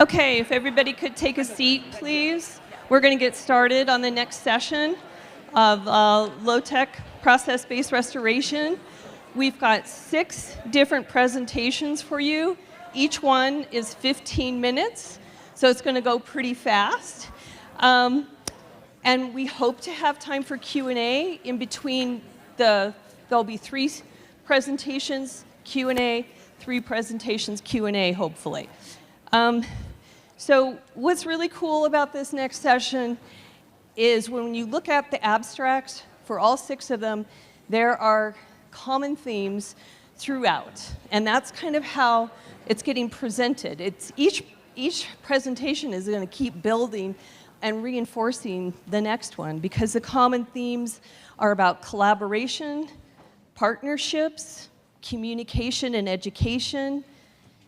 Okay, if everybody could take a seat, please. We're going to get started on the next session of low-tech process-based restoration. We've got 6 different presentations for you. Each one is 15 minutes, so it's going to go pretty fast. And we hope to have time for Q&A in between there'll be 3 presentations, Q&A, 3 presentations, Q&A, hopefully. So what's really cool about this next session is when you look at the abstracts, for all 6 of them, there are common themes throughout. And that's kind of how it's getting presented. It's each presentation is going to keep building and reinforcing the next one, because the common themes are about collaboration, partnerships, communication and education,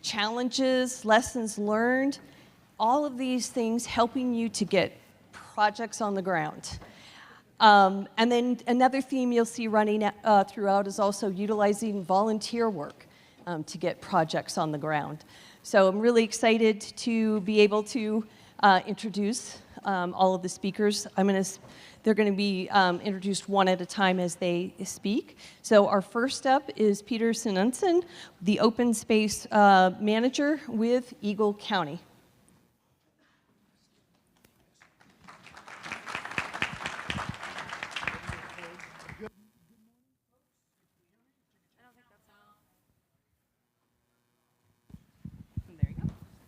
challenges, lessons learned, all of these things helping you to get projects on the ground. And then another theme you'll see running throughout is also utilizing volunteer work to get projects on the ground. So I'm really excited to be able to introduce all of the speakers. They're going to be introduced one at a time as they speak. So our first up is Peter Suneson, the Open Space Manager with Eagle County.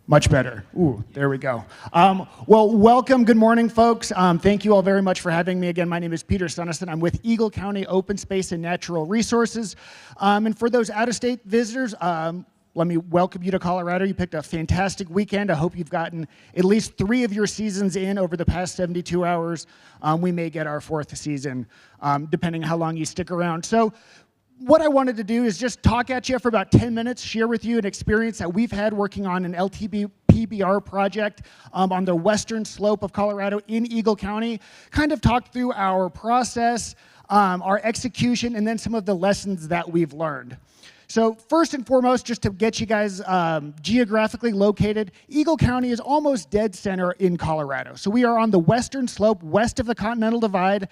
Much better. Ooh, there we go. Well, welcome. Good morning, folks. Thank you all very much for having me again. My name is Peter Suneson. I'm with Eagle County Open Space and Natural Resources. And for those out-of-state visitors, let me welcome you to Colorado. You picked a fantastic weekend. I hope you've gotten at least 3 of your seasons in over the past 72 hours. We may get our 4th season, depending how long you stick around. So what I wanted to do is just talk at you for about 10 minutes, share with you an experience that we've had working on an LTPBR project on the western slope of Colorado in Eagle County, kind of talk through our process, our execution, and then some of the lessons that we've learned. So first and foremost, just to get you guys geographically located, Eagle County is almost dead center in Colorado. So we are on the western slope, west of the Continental Divide.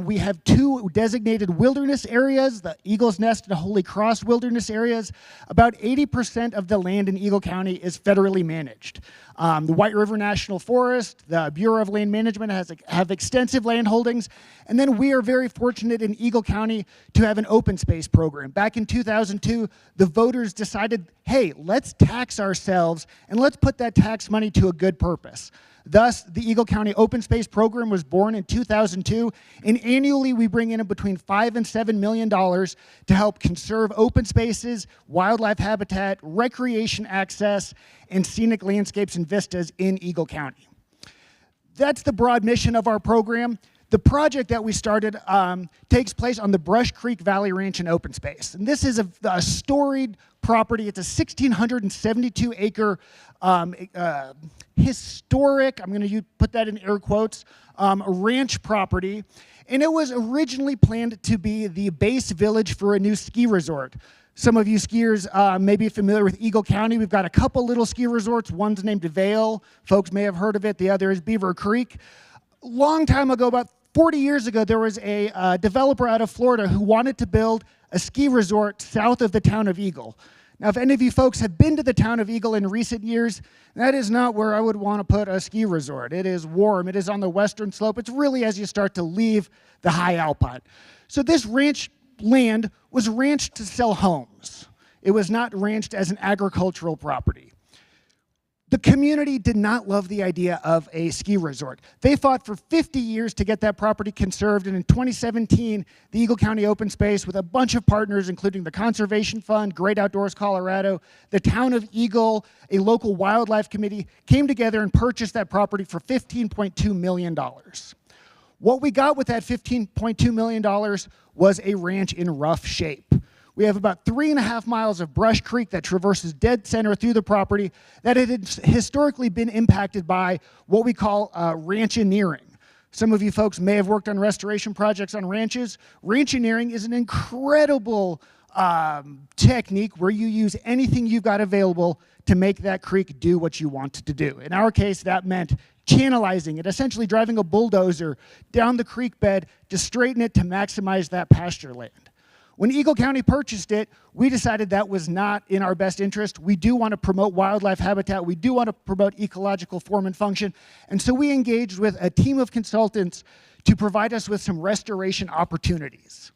We have 2 designated wilderness areas, the Eagle's Nest and Holy Cross wilderness areas. About 80% of the land in Eagle County is federally managed. The White River National Forest, the Bureau of Land Management have extensive land holdings. And then we are very fortunate in Eagle County to have an open space program. Back in 2002, the voters decided, hey, let's tax ourselves and let's put that tax money to a good purpose. Thus, the Eagle County Open Space Program was born in 2002, and annually we bring in between $5 and $7 million to help conserve open spaces, wildlife habitat, recreation access, and scenic landscapes and vistas in Eagle County. That's the broad mission of our program. The project that we started takes place on the Brush Creek Valley Ranch and Open Space. And this is a storied property. It's a 1,672-acre historic, I'm going to put that in air quotes, ranch property. And it was originally planned to be the base village for a new ski resort. Some of you skiers may be familiar with Eagle County. We've got a couple little ski resorts. One's named Vale. Folks may have heard of it. The other is Beaver Creek. Long time ago, about 40 years ago, there was a developer out of Florida who wanted to build a ski resort south of the town of Eagle. Now, if any of you folks have been to the town of Eagle in recent years, that is not where I would want to put a ski resort. It is warm. It is on the western slope. It's really as you start to leave the high alpine. So this ranch land was ranched to sell homes. It was not ranched as an agricultural property. The community did not love the idea of a ski resort. They fought for 50 years to get that property conserved, and in 2017, the Eagle County Open Space, with a bunch of partners, including the Conservation Fund, Great Outdoors Colorado, the Town of Eagle, a local wildlife committee, came together and purchased that property for $15.2 million. What we got with that $15.2 million was a ranch in rough shape. We have about 3.5 miles of Brush Creek that traverses dead center through the property that had historically been impacted by what we call ranchineering. Some of you folks may have worked on restoration projects on ranches. Ranchineering is an incredible technique where you use anything you've got available to make that creek do what you want it to do. In our case, that meant channelizing it, essentially driving a bulldozer down the creek bed to straighten it to maximize that pasture land. When Eagle County purchased it, we decided that was not in our best interest. We do want to promote wildlife habitat. We do want to promote ecological form and function. And so we engaged with a team of consultants to provide us with some restoration opportunities.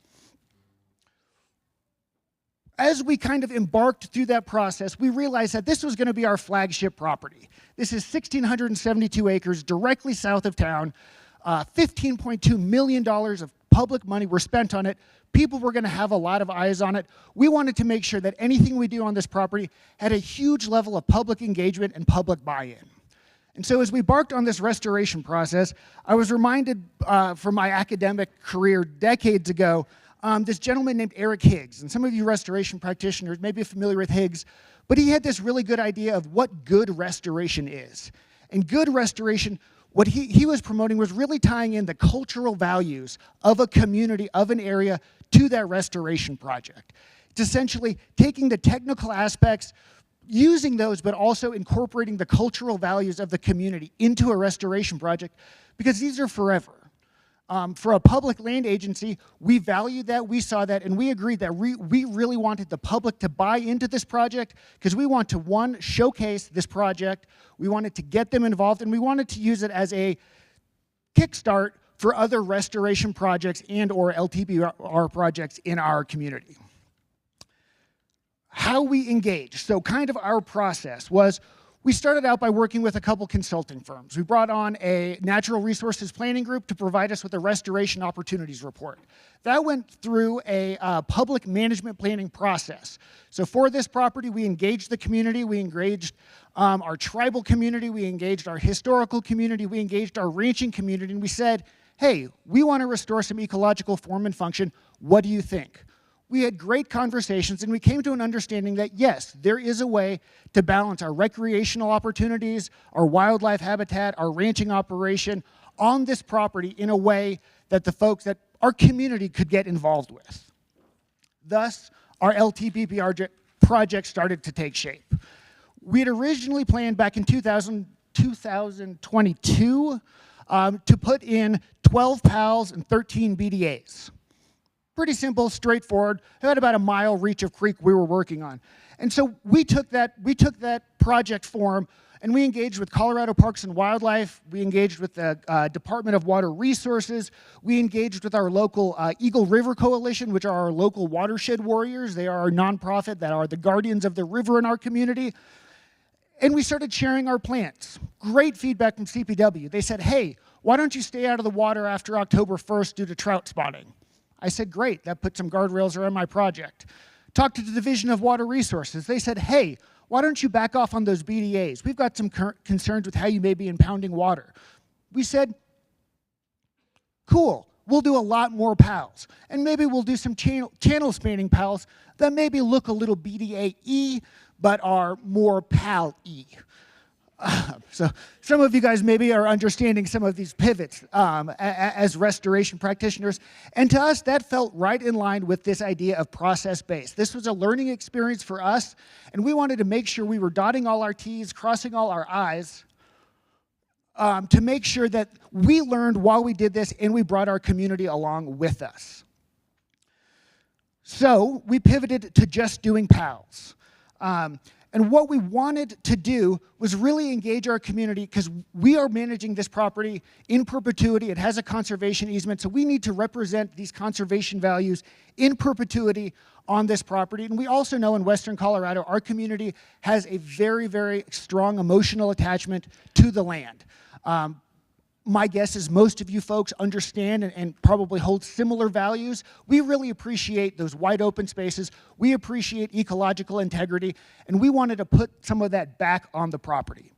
As we kind of embarked through that process, we realized that this was going to be our flagship property. This is 1,672 acres directly south of town. $15.2 million of public money were spent on it. People were going to have a lot of eyes on it. We wanted to make sure that anything we do on this property had a huge level of public engagement and public buy-in. And so as we embarked on this restoration process, I was reminded from my academic career decades ago, this gentleman named Eric Higgs. And some of you restoration practitioners may be familiar with Higgs, but he had this really good idea of what good restoration is. And good restoration, what he was promoting was really tying in the cultural values of a community, of an area, to that restoration project. It's essentially taking the technical aspects, using those, but also incorporating the cultural values of the community into a restoration project, because these are forever. For a public land agency, we valued that, we saw that, and we agreed that we really wanted the public to buy into this project because we want to, one, showcase this project, we wanted to get them involved, and we wanted to use it as a kickstart for other restoration projects and or LTPBR projects in our community. How we engage, so kind of our process was, we started out by working with a couple consulting firms. We brought on a natural resources planning group to provide us with a restoration opportunities report. That went through a public management planning process. So for this property, we engaged the community, we engaged our tribal community, we engaged our historical community, we engaged our ranching community, and we said, hey, we want to restore some ecological form and function. What do you think? We had great conversations, and we came to an understanding that, yes, there is a way to balance our recreational opportunities, our wildlife habitat, our ranching operation on this property in a way that the folks that our community could get involved with. Thus, our LTPBR project started to take shape. We had originally planned back in 2022 to put in 12 PALs and 13 BDAs. Pretty simple, straightforward. It had about a mile reach of creek we were working on. And so we took that project form and we engaged with Colorado Parks and Wildlife. We engaged with the Department of Water Resources. We engaged with our local Eagle River Coalition, which are our local watershed warriors. They are our nonprofit that are the guardians of the river in our community. And we started sharing our plans. Great feedback from CPW. They said, hey, why don't you stay out of the water after October 1st due to trout spawning? I said, great, that put some guardrails around my project. Talked to the Division of Water Resources. They said, hey, why don't you back off on those BDAs? We've got some concerns with how you may be impounding water. We said, cool, we'll do a lot more PALs. And maybe we'll do some channel spanning PALs that maybe look a little BDA-y, but are more PAL-y. So some of you guys maybe are understanding some of these pivots as restoration practitioners. And to us, that felt right in line with this idea of process-based. This was a learning experience for us, and we wanted to make sure we were dotting all our T's, crossing all our I's, to make sure that we learned while we did this and we brought our community along with us. So we pivoted to just doing PALs. And what we wanted to do was really engage our community because we are managing this property in perpetuity. It has a conservation easement, so we need to represent these conservation values in perpetuity on this property. And we also know in Western Colorado, our community has a very, very strong emotional attachment to the land. My guess is most of you folks understand and probably hold similar values. We really appreciate those wide open spaces. We appreciate ecological integrity, and we wanted to put some of that back on the property.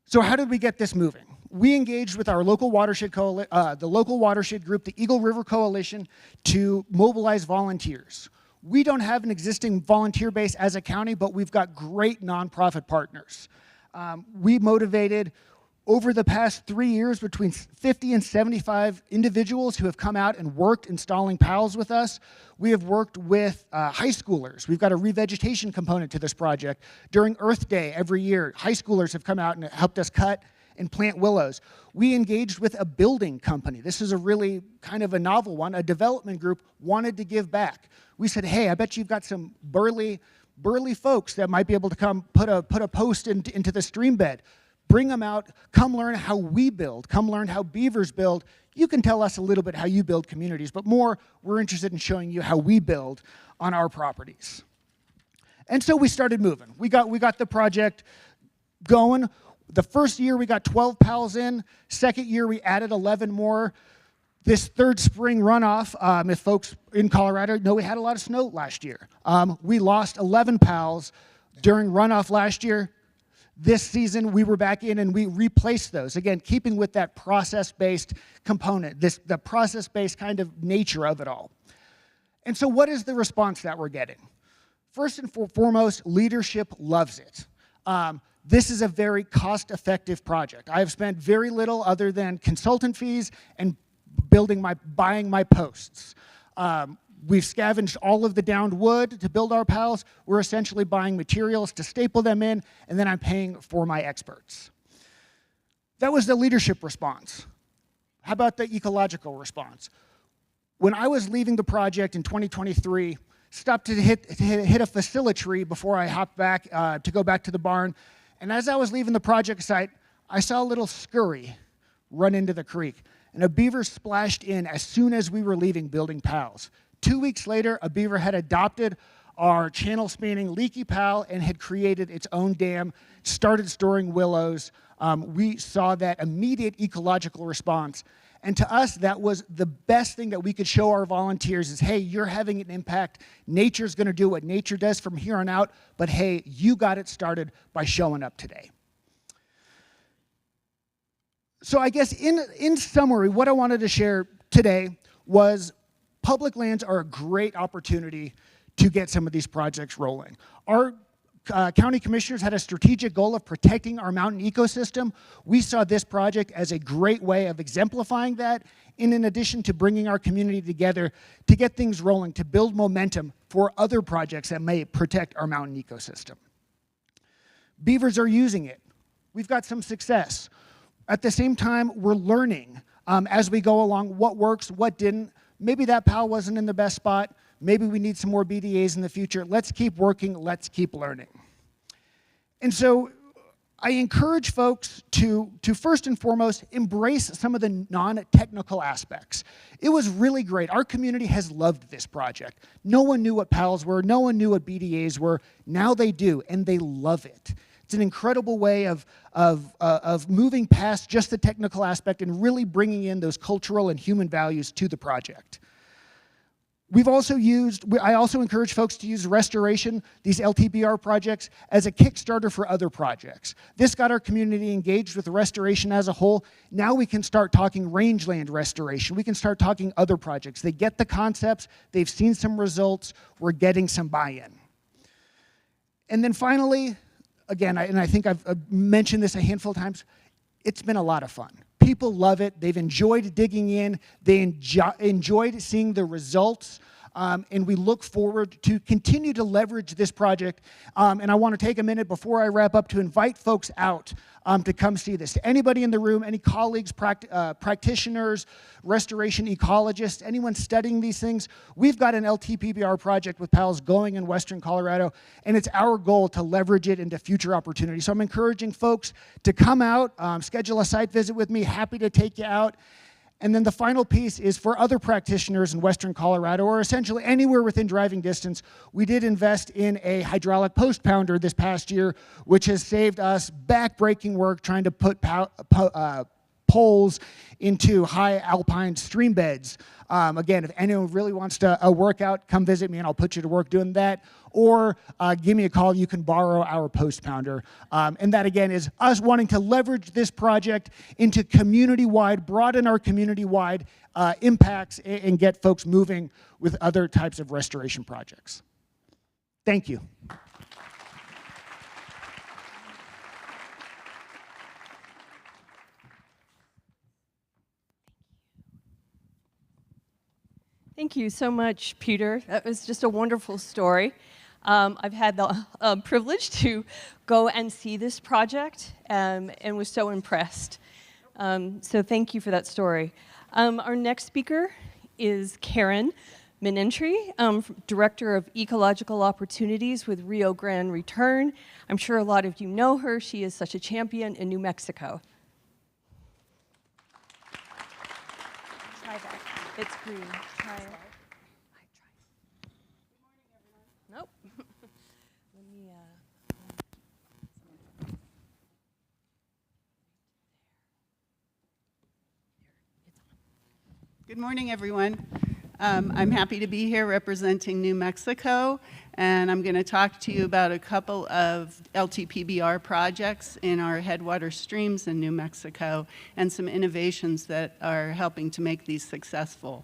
So how did we get this moving? We engaged with our local watershed group, the Eagle River Coalition, to mobilize volunteers. We don't have an existing volunteer base as a county, but we've got great nonprofit partners. We motivated Over the past 3 years, between 50 and 75 individuals who have come out and worked installing PALs with us. We have worked with high schoolers. We've got a revegetation component to this project. During Earth Day every year, high schoolers have come out and helped us cut and plant willows. We engaged with a building company. This is a really kind of a novel one. A development group wanted to give back. We said, hey, I bet you've got some burly folks that might be able to come put a post into the stream bed. Bring them out, come learn how we build, come learn how beavers build. You can tell us a little bit how you build communities, but more, we're interested in showing you how we build on our properties. And so we started moving. We got the project going. The first year we got 12 PALs in. Second year we added 11 more. This third spring runoff, if folks in Colorado know, we had a lot of snow last year. We lost 11 PALs during runoff last year. This season, we were back in and we replaced those. Again, keeping with that process-based component, the process-based kind of nature of it all. And so what is the response that we're getting? First and foremost, leadership loves it. This is a very cost-effective project. I have spent very little other than consultant fees and buying my posts. We've scavenged all of the downed wood to build our PALs. We're essentially buying materials to staple them in, and then I'm paying for my experts. That was the leadership response. How about the ecological response? When I was leaving the project in 2023, stopped to hit a facility before I hopped back to go back to the barn, and as I was leaving the project site, I saw a little scurry run into the creek, and a beaver splashed in as soon as we were leaving building PALs. 2 weeks later, a beaver had adopted our channel-spanning leaky PAL and had created its own dam, started storing willows. We saw that immediate ecological response. And to us, that was the best thing that we could show our volunteers is, hey, you're having an impact. Nature's going to do what nature does from here on out, but hey, you got it started by showing up today. So I guess in summary, what I wanted to share today was public lands are a great opportunity to get some of these projects rolling. Our county commissioners had a strategic goal of protecting our mountain ecosystem. We saw this project as a great way of exemplifying that, and in addition to bringing our community together to get things rolling, to build momentum for other projects that may protect our mountain ecosystem. Beavers are using it. We've got some success. At the same time, we're learning as we go along what works, what didn't. Maybe that PAL wasn't in the best spot. Maybe we need some more BDAs in the future. Let's keep working. Let's keep learning. And so I encourage folks to first and foremost embrace some of the non-technical aspects. It was really great. Our community has loved this project. No one knew what PALs were. No one knew what BDAs were. Now they do, and they love it. It's an incredible way of moving past just the technical aspect and really bringing in those cultural and human values to the project. I also encourage folks to use restoration, these LTPBR projects, as a Kickstarter for other projects. This got our community engaged with the restoration as a whole. Now we can start talking rangeland restoration. We can start talking other projects. They get the concepts. They've seen some results. We're getting some buy-in. And then finally, again, I think I've mentioned this a handful of times, it's been a lot of fun. People love it. They've enjoyed digging in. They enjoyed seeing the results. And we look forward to continue to leverage this project. And I want to take a minute before I wrap up to invite folks out to come see this. Anybody in the room, any colleagues, practitioners, restoration ecologists, anyone studying these things, we've got an LTPBR project with PALs going in Western Colorado, and it's our goal to leverage it into future opportunities. So I'm encouraging folks to come out, schedule a site visit with me, happy to take you out. And then the final piece is for other practitioners in Western Colorado, or essentially anywhere within driving distance. We did invest in a hydraulic post pounder this past year, which has saved us back-breaking work trying to put poles into high alpine stream beds. Again, if anyone really wants to work out, come visit me and I'll put you to work doing that. Or give me a call. You can borrow our post pounder. And that, again, is us wanting to leverage this project into community-wide, broaden our community-wide impacts and get folks moving with other types of restoration projects. Thank you. Thank you so much, Peter. That was just a wonderful story. I've had the privilege to go and see this project and was so impressed. So thank you for that story. Our next speaker is Karen Menetrey, Director of Ecological Opportunities with Rio Grande Return. I'm sure a lot of you know her. She is such a champion in New Mexico. Try that. It's green. Try it. Nope. Let me, Good morning, everyone. I'm happy to be here representing New Mexico, and I'm going to talk to you about a couple of LTPBR projects in our headwater streams in New Mexico and some innovations that are helping to make these successful.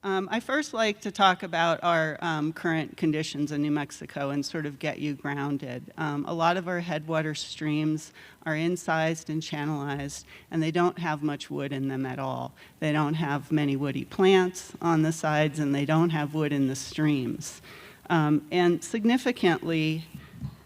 I first like to talk about our current conditions in New Mexico and sort of get you grounded. A lot of our headwater streams are incised and channelized, and they don't have much wood in them at all. They don't have many woody plants on the sides, and they don't have wood in the streams. And significantly,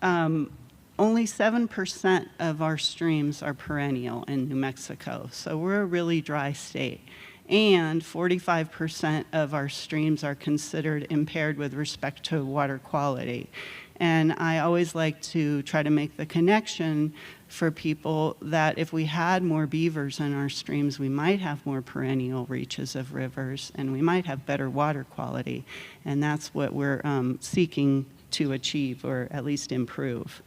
only 7% of our streams are perennial in New Mexico, so we're a really dry state. And 45% of our streams are considered impaired with respect to water quality. And I always like to try to make the connection for people that if we had more beavers in our streams, we might have more perennial reaches of rivers, and we might have better water quality. And that's what we're seeking to achieve, or at least improve.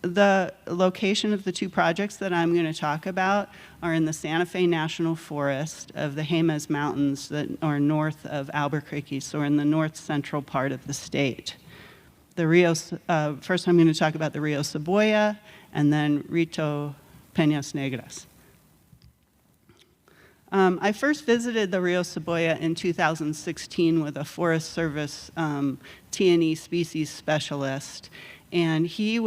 The location of the two projects that I'm going to talk about are in the Santa Fe National Forest of the Jemez Mountains that are north of Albuquerque, so in the north central part of the state. The first I'm going to talk about the Rio Cebolla and then Rito Peñas Negras. I first visited the Rio Cebolla in 2016 with a Forest Service T&E species specialist. And he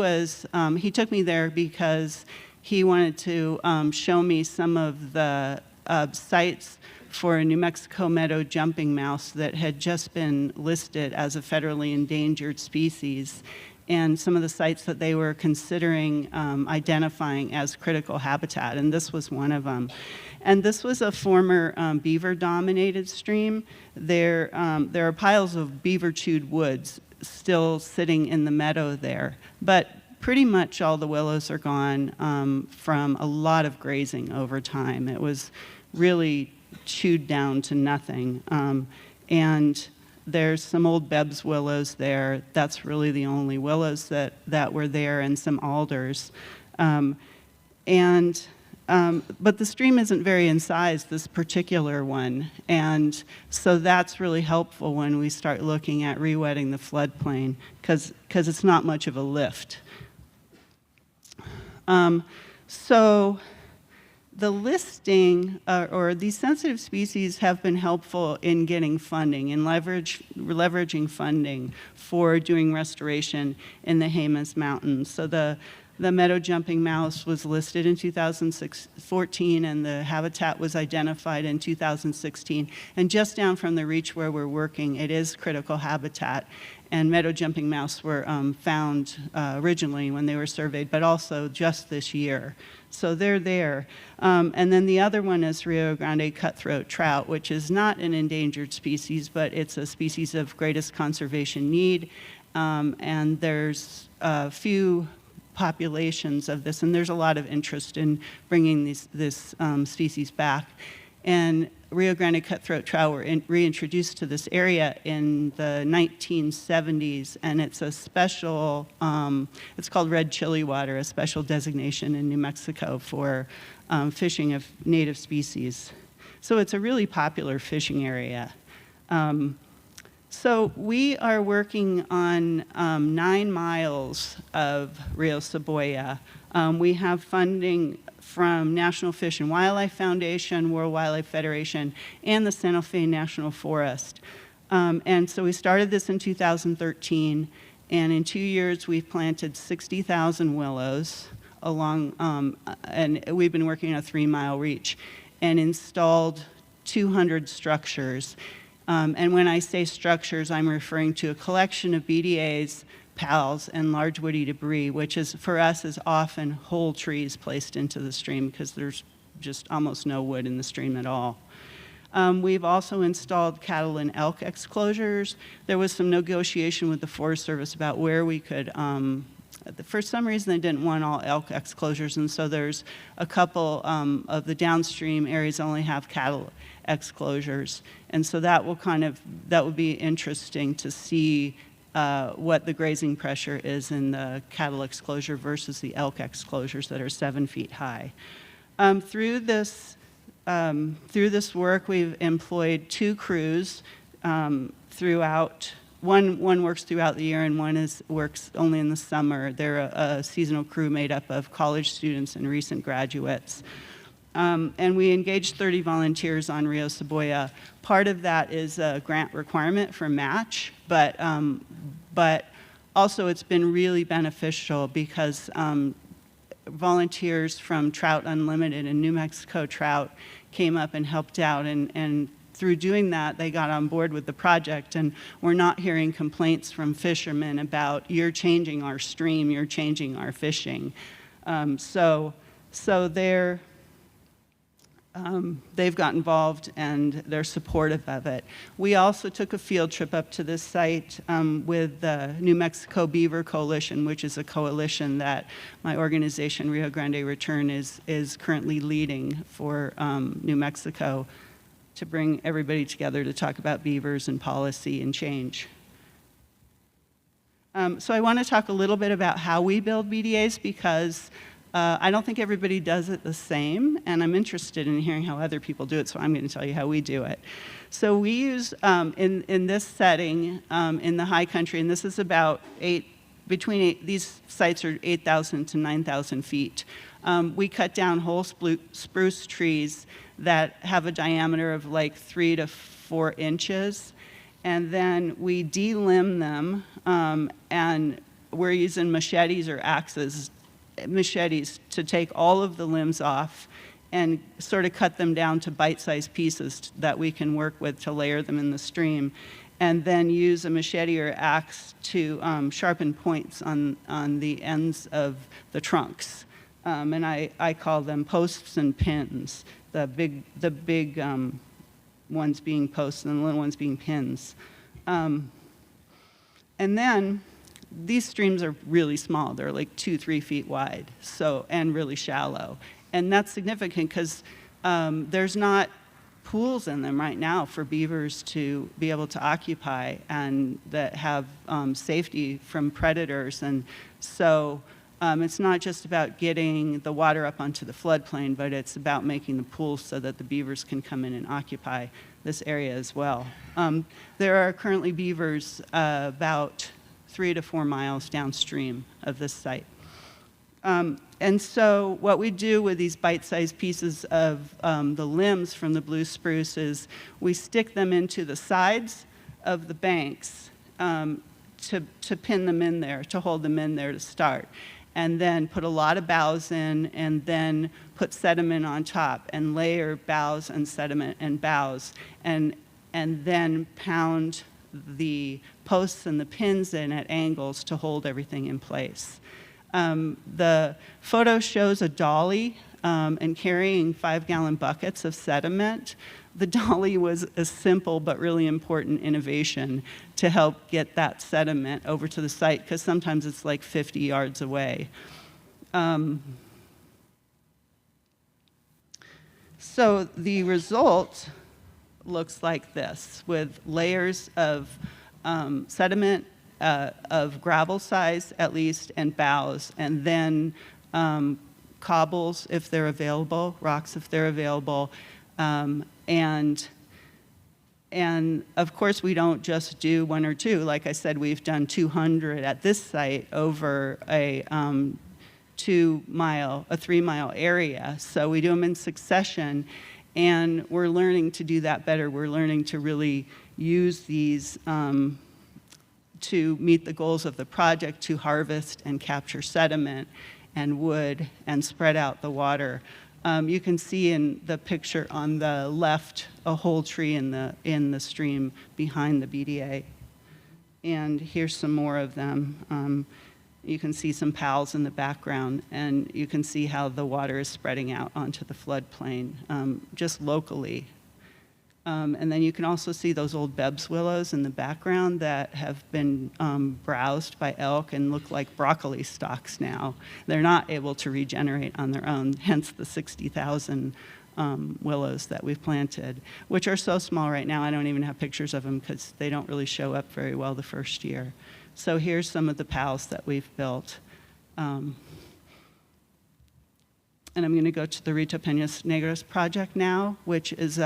took me there because he wanted to show me some of the sites for a New Mexico meadow jumping mouse that had just been listed as a federally endangered species, and some of the sites that they were considering identifying as critical habitat, and this was one of them. And this was a former beaver-dominated stream. There are piles of beaver-chewed woods still sitting in the meadow there, but pretty much all the willows are gone from a lot of grazing over time. It was really chewed down to nothing. And there's some old Bebb's willows there. That's really the only willows that were there, and some alders. But the stream isn't very incised, this particular one, and so that's really helpful when we start looking at re-wetting the floodplain, because it's not much of a lift. So the listing, or these sensitive species have been helpful in getting funding, in leveraging funding for doing restoration in the Jemez Mountains. So the meadow jumping mouse was listed in 2014, and the habitat was identified in 2016. And just down from the reach where we're working, it is critical habitat. And meadow jumping mouse were found originally when they were surveyed, but also just this year. So they're there. And then the other one is Rio Grande cutthroat trout, which is not an endangered species, but it's a species of greatest conservation need. And there's a few populations of this, and there's a lot of interest in bringing this species back. And Rio Grande cutthroat trout were reintroduced to this area in the 1970s, and it's a special, it's called red chili water, a special designation in New Mexico for fishing of native species. So it's a really popular fishing area. So we are working on 9 miles of Rio Cebolla. We have funding from National Fish and Wildlife Foundation, World Wildlife Federation, and the Santa Fe National Forest. And so we started this in 2013, and in 2 years we've planted 60,000 willows along, and we've been working on a 3-mile reach, and installed 200 structures. And when I say structures, I'm referring to a collection of BDAs, PALs, and large woody debris, which is, for us, is often whole trees placed into the stream because there's just almost no wood in the stream at all. We've also installed cattle and elk exclosures. There was some negotiation with the Forest Service about where we could, for some reason they didn't want all elk exclosures, and so there's a couple of the downstream areas only have cattle exclosures. And so that would be interesting to see what the grazing pressure is in the cattle exclosure versus the elk exclosures that are 7 feet high. Through this work, we've employed 2 crews throughout. One works throughout the year, and one works only in the summer. They're a seasonal crew made up of college students and recent graduates. And we engaged 30 volunteers on Rio Cebolla. Part of that is a grant requirement for match, but also it's been really beneficial because volunteers from Trout Unlimited and New Mexico Trout came up and helped out, and through doing that, they got on board with the project, and we're not hearing complaints from fishermen about, you're changing our stream, you're changing our fishing. So they've got involved and they're supportive of it. We also took a field trip up to this site with the New Mexico Beaver Coalition, which is a coalition that my organization, Rio Grande Return, is currently leading for New Mexico to bring everybody together to talk about beavers and policy and change. So I want to talk a little bit about how we build BDAs because I don't think everybody does it the same, and I'm interested in hearing how other people do it, so I'm going to tell you how we do it. So we use, in this setting, in the high country, and this is about these sites are 8,000 to 9,000 feet. We cut down whole spruce trees that have a diameter of like 3 to 4 inches, and then we delimb them, and we're using machetes or axes, to take all of the limbs off and sort of cut them down to bite-sized pieces that we can work with to layer them in the stream, and then use a machete or axe to sharpen points on the ends of the trunks. And I call them posts and pins, the big ones being posts and the little ones being pins. And then these streams are really small. They're like 2-3 feet wide, and really shallow. And that's significant because there's not pools in them right now for beavers to be able to occupy and that have safety from predators. And so it's not just about getting the water up onto the floodplain, but it's about making the pools so that the beavers can come in and occupy this area as well. There are currently beavers about 3 to 4 miles downstream of this site. And so what we do with these bite-sized pieces of the limbs from the blue spruce is we stick them into the sides of the banks to pin them in there, to hold them in there to start. And then put a lot of boughs in, and then put sediment on top, and layer boughs and sediment and boughs, and then pound the posts and the pins in at angles to hold everything in place. The photo shows a dolly and carrying 5-gallon buckets of sediment. The dolly was a simple but really important innovation to help get that sediment over to the site, because sometimes it's like 50 yards away. So the result looks like this, with layers of sediment of gravel size at least, and boughs, and then cobbles if they're available, rocks if they're available, and of course we don't just do 1 or 2. Like I said, we've done 200 at this site over a 3-mile area. So we do them in succession, and we're learning to do that better. We're learning to really use these to meet the goals of the project, to harvest and capture sediment and wood and spread out the water You can see in the picture on the left a whole tree in the stream behind the BDA. And here's some more of them. You can see some pals in the background, and you can see how the water is spreading out onto the floodplain, just locally. And then you can also see those old Bebbs willows in the background that have been browsed by elk and look like broccoli stalks now. They're not able to regenerate on their own, hence the 60,000 willows that we've planted, which are so small right now, I don't even have pictures of them because they don't really show up very well the first year. So here's some of the pals that we've built. And I'm going to go to the Rito Peñas Negras project now, which is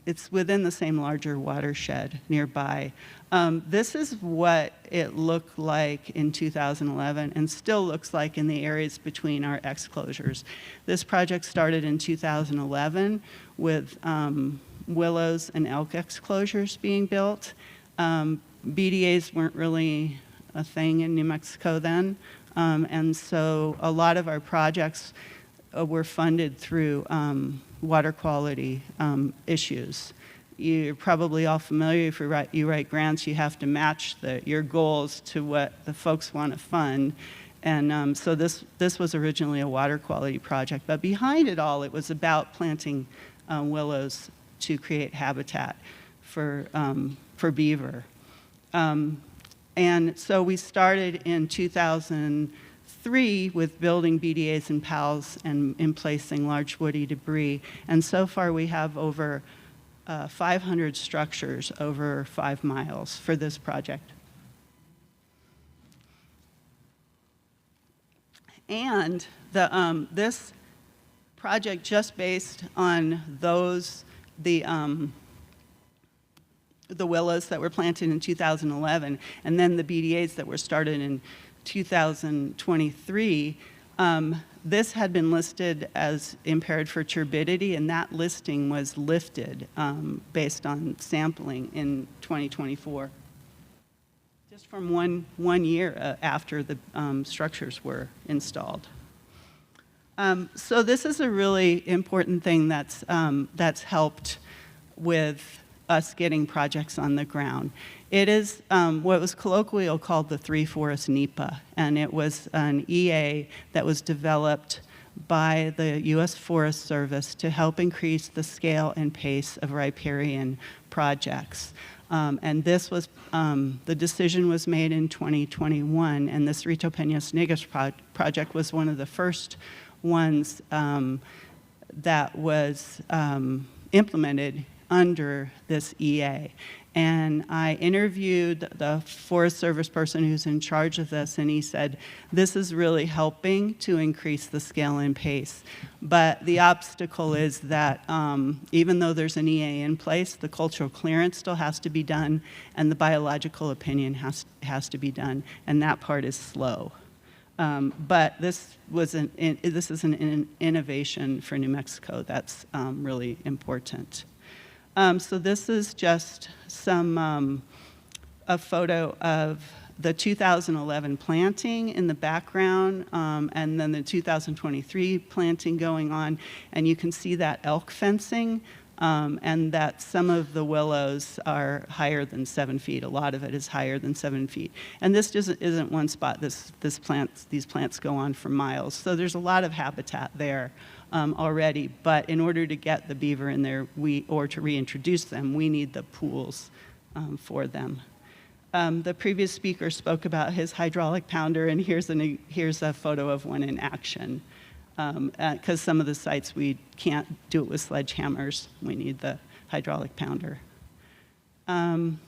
it's within the same larger watershed nearby. This is what it looked like in 2011 and still looks like in the areas between our exclosures. This project started in 2011 with willows and elk exclosures being built. BDAs weren't really a thing in New Mexico then, and so a lot of our projects were funded through water quality issues. You're probably all familiar, if you write grants, you have to match your goals to what the folks want to fund. And so this was originally a water quality project, but behind it all, it was about planting willows to create habitat for beaver. And so we started in 2003 with building BDAs and PALs and in placing large woody debris. And so far we have over 500 structures over 5 miles for this project. And this project, just based on the willows that were planted in 2011, and then the BDAs that were started in 2023, this had been listed as impaired for turbidity, and that listing was lifted based on sampling in 2024, just from one year after the structures were installed. So this is a really important thing that's helped with us getting projects on the ground. It is what was colloquially called the Three Forest NEPA, and it was an EA that was developed by the U.S. Forest Service to help increase the scale and pace of riparian projects. And this was, the decision was made in 2021, and this Rito Peñas Negras project was one of the first ones that was implemented under this EA. And I interviewed the Forest Service person who's in charge of this, and he said, this is really helping to increase the scale and pace. But the obstacle is that even though there's an EA in place, the cultural clearance still has to be done, and the biological opinion has to be done, and that part is slow. But this is an innovation for New Mexico that's really important. So this is just a photo of the 2011 planting in the background, and then the 2023 planting going on, and you can see that elk fencing, and that some of the willows are higher than 7 feet. A lot of it is higher than 7 feet. And this isn't one spot. These plants go on for miles. So there's a lot of habitat there already. But in order to get the beaver in there, or to reintroduce them, we need the pools for them. The previous speaker spoke about his hydraulic pounder, and here's a photo of one in action. Because some of the sites we can't do it with sledgehammers. We need the hydraulic pounder.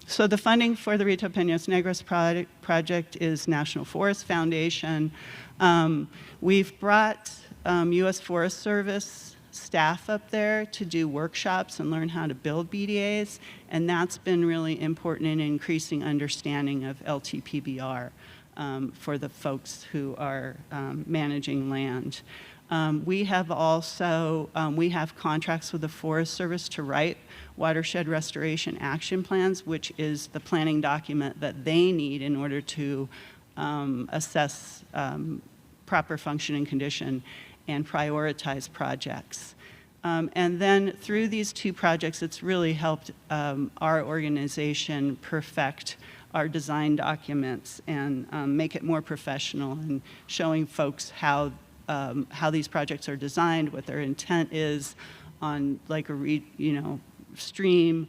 So the funding for the Rito Peñas Negras project is National Forest Foundation. We've brought U.S. Forest Service staff up there to do workshops and learn how to build BDAs, and that's been really important in increasing understanding of LTPBR for the folks who are managing land. We have also, we have contracts with the Forest Service to write watershed restoration action plans, which is the planning document that they need in order to assess proper function and condition and prioritize projects. And then through these 2 projects, it's really helped our organization perfect our design documents and make it more professional, and showing folks how these projects are designed, what their intent is on like a stream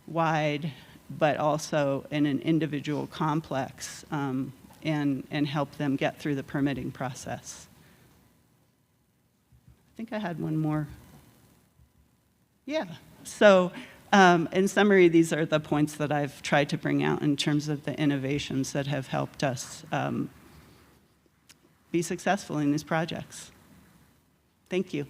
wide, but also in an individual complex, and help them get through the permitting process. I think I had one more. Yeah, so in summary, these are the points that I've tried to bring out in terms of the innovations that have helped us be successful in these projects. Thank you.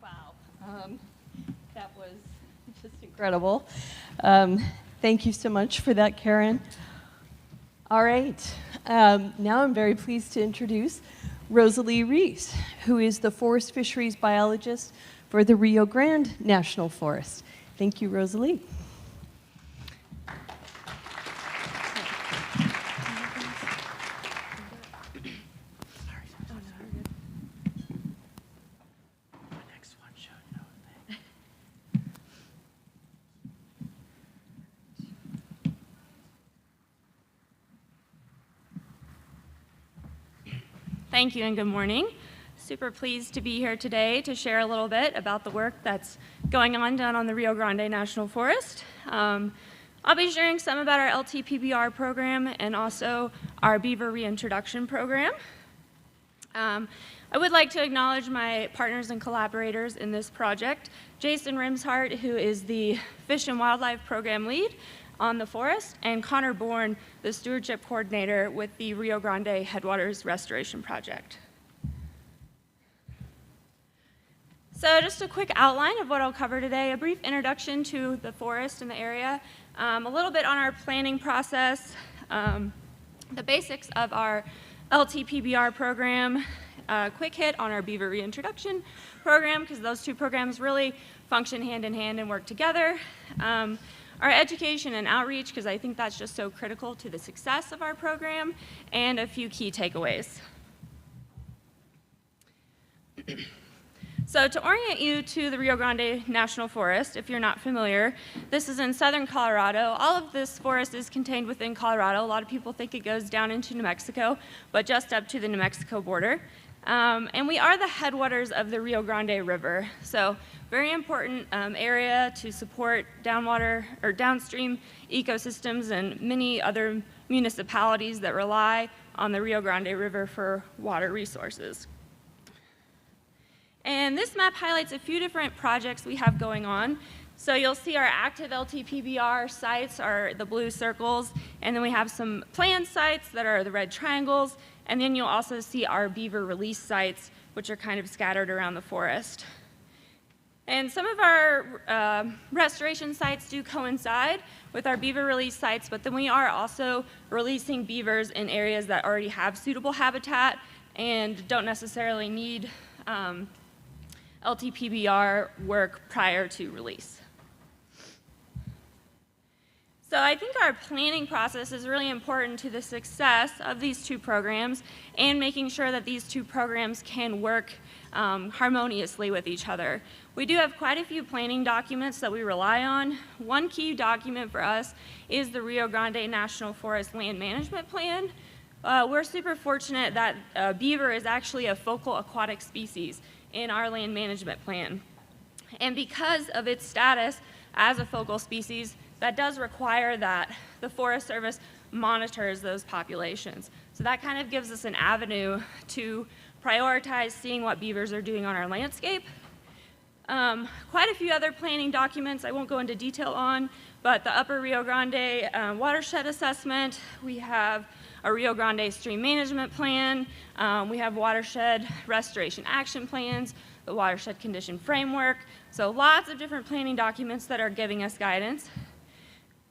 Wow, that was just incredible. Thank you so much for that, Karen. All right, now I'm very pleased to introduce Rosalee Reese, who is the forest fisheries biologist for the Rio Grande National Forest. Thank you, Rosalee. Thank you and good morning. Super pleased to be here today to share a little bit about the work that's going on down on the Rio Grande National Forest. I'll be sharing some about our LTPBR program and also our beaver reintroduction program. I would like to acknowledge my partners and collaborators in this project, Jason Remshardt, who is the Fish and Wildlife Program Lead on the forest, and Connor Bourne, the Stewardship Coordinator with the Rio Grande Headwaters Restoration Project. So just a quick outline of what I'll cover today, a brief introduction to the forest and the area, a little bit on our planning process, the basics of our LTPBR program, a quick hit on our beaver reintroduction program, because those 2 programs really function hand in hand and work together. Our education and outreach, because I think that's just so critical to the success of our program, and a few key takeaways. So to orient you to the Rio Grande National Forest, if you're not familiar, this is in southern Colorado. All of this forest is contained within Colorado. A lot of people think it goes down into New Mexico, but just up to the New Mexico border. And we are the headwaters of the Rio Grande River. So very important area to support downwater or downstream ecosystems and many other municipalities that rely on the Rio Grande River for water resources. And this map highlights a few different projects we have going on. So you'll see our active LTPBR sites are the blue circles, and then we have some planned sites that are the red triangles, and then you'll also see our beaver release sites, which are kind of scattered around the forest. And some of our restoration sites do coincide with our beaver release sites, but then we are also releasing beavers in areas that already have suitable habitat and don't necessarily need LTPBR work prior to release. So I think our planning process is really important to the success of these 2 programs and making sure that these 2 programs can work harmoniously with each other. We do have quite a few planning documents that we rely on. One key document for us is the Rio Grande National Forest Land Management Plan. We're super fortunate that beaver is actually a focal aquatic species in our land management plan. And because of its status as a focal species, that does require that the Forest Service monitors those populations. So that kind of gives us an avenue to prioritize seeing what beavers are doing on our landscape. Quite a few other planning documents I won't go into detail on, but the Upper Rio Grande watershed assessment, we have a Rio Grande stream management plan, we have watershed restoration action plans, the watershed condition framework, so lots of different planning documents that are giving us guidance.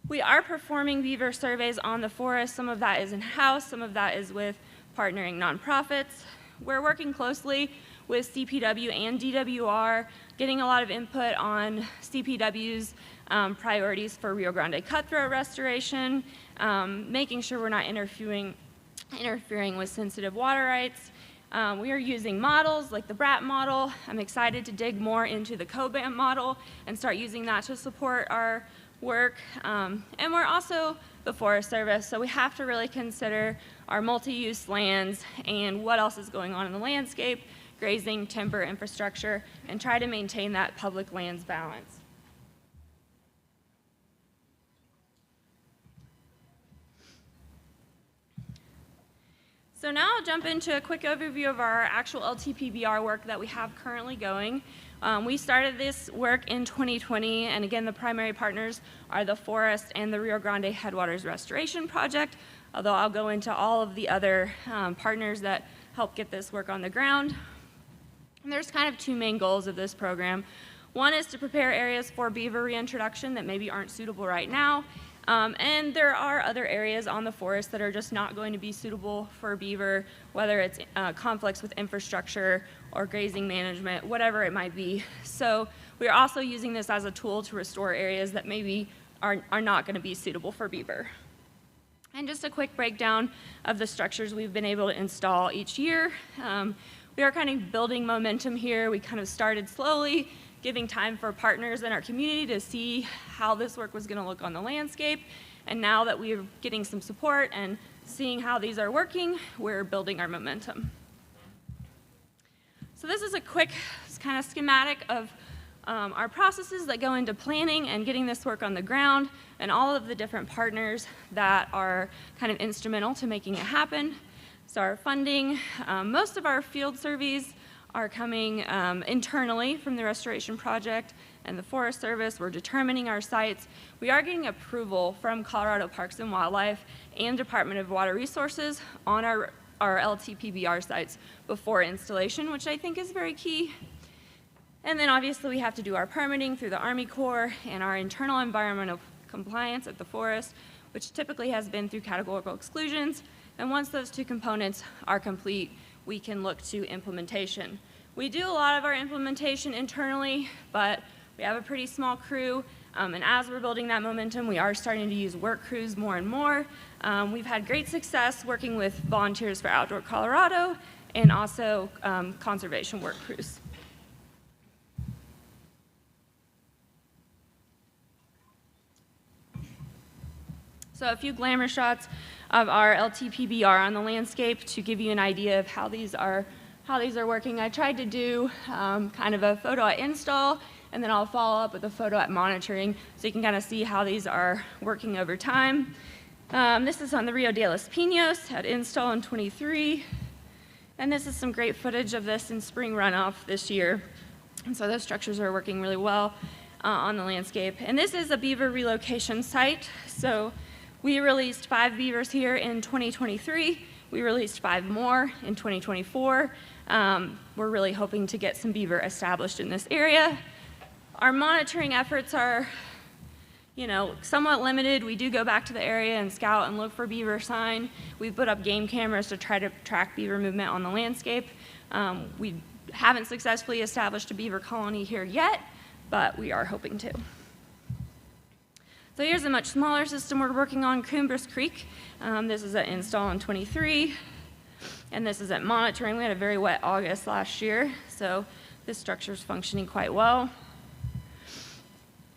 We are performing beaver surveys on the forest. Some of that is in-house, some of that is with partnering nonprofits. we're working closely with CPW and DWR, getting a lot of input on CPW's priorities for Rio Grande cutthroat restoration, making sure we're not interfering with sensitive water rights. We are using models like the BRAT model. I'm excited to dig more into the COBAM model and start using that to support our work. And we're also the Forest Service, so we have to really consider our multi-use lands and what else is going on in the landscape, grazing, timber, infrastructure, and try to maintain that public lands balance. So now I'll jump into a quick overview of our actual LTPBR work that we have currently going. We started this work in 2020, and again, the primary partners are the Forest and the Rio Grande Headwaters Restoration Project, although I'll go into all of the other partners that help get this work on the ground. And there's kind of two main goals of this program. One is to prepare areas for beaver reintroduction that maybe aren't suitable right now, and there are other areas on the forest that are just not going to be suitable for beaver, whether it's conflicts with infrastructure or grazing management, whatever it might be. So we're also using this as a tool to restore areas that maybe are not going to be suitable for beaver. And just a quick breakdown of the structures we've been able to install each year. We are kind of building momentum here. We kind of started slowly, giving time for partners in our community to see how this work was going to look on the landscape. And now that we're getting some support and seeing how these are working, we're building our momentum. So this is a quick kind of schematic of our processes that go into planning and getting this work on the ground, and all of the different partners that are kind of instrumental to making it happen. So our funding, most of our field surveys are coming internally from the Restoration Project and the Forest Service. We're determining our sites. We are getting approval from Colorado Parks and Wildlife and Department of Water Resources on our LTPBR sites before installation, which I think is very key. And then obviously we have to do our permitting through the Army Corps and our internal environmental compliance at the forest, which typically has been through categorical exclusions. And once those two components are complete, we can look to implementation. We do a lot of our implementation internally, but we have a pretty small crew, and as we're building that momentum, we are starting to use work crews more and more. We've had great success working with Volunteers for Outdoor Colorado and also conservation work crews. So a few glamour shots of our LTPBR on the landscape to give you an idea of how these are working. I tried to do kind of a photo at install, and then I'll follow up with a photo at monitoring, so you can kind of see how these are working over time. This is on the Rio de los Pinos at install in 23, and this is some great footage of this in spring runoff this year. And so those structures are working really well on the landscape. And this is a beaver relocation site. So we released 5 beavers here in 2023. We released 5 more in 2024. We're really hoping to get some beaver established in this area. Our monitoring efforts are, somewhat limited. We do go back to the area and scout and look for beaver sign. We've put up game cameras to try to track beaver movement on the landscape. We haven't successfully established a beaver colony here yet, but we are hoping to. So here's a much smaller system we're working on, Cumbres Creek. This is at install in 23, and this is at monitoring. We had a very wet August last year, so this structure is functioning quite well.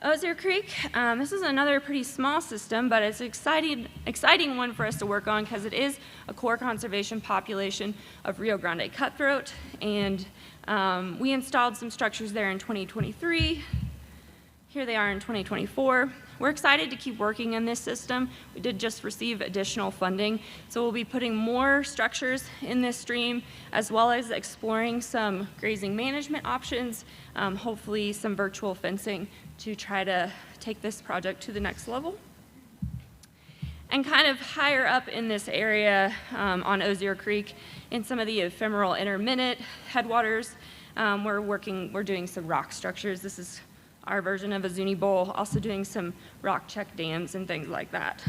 Osier Creek, this is another pretty small system, but it's an exciting one for us to work on because it is a core conservation population of Rio Grande cutthroat, and we installed some structures there in 2023. Here they are in 2024. We're excited to keep working in this system. We did just receive additional funding, so we'll be putting more structures in this stream, as well as exploring some grazing management options, hopefully some virtual fencing to try to take this project to the next level. And kind of higher up in this area on Osier Creek, in some of the ephemeral intermittent headwaters, we're doing some rock structures. This is our version of a Zuni Bowl, also doing some rock check dams and things like that.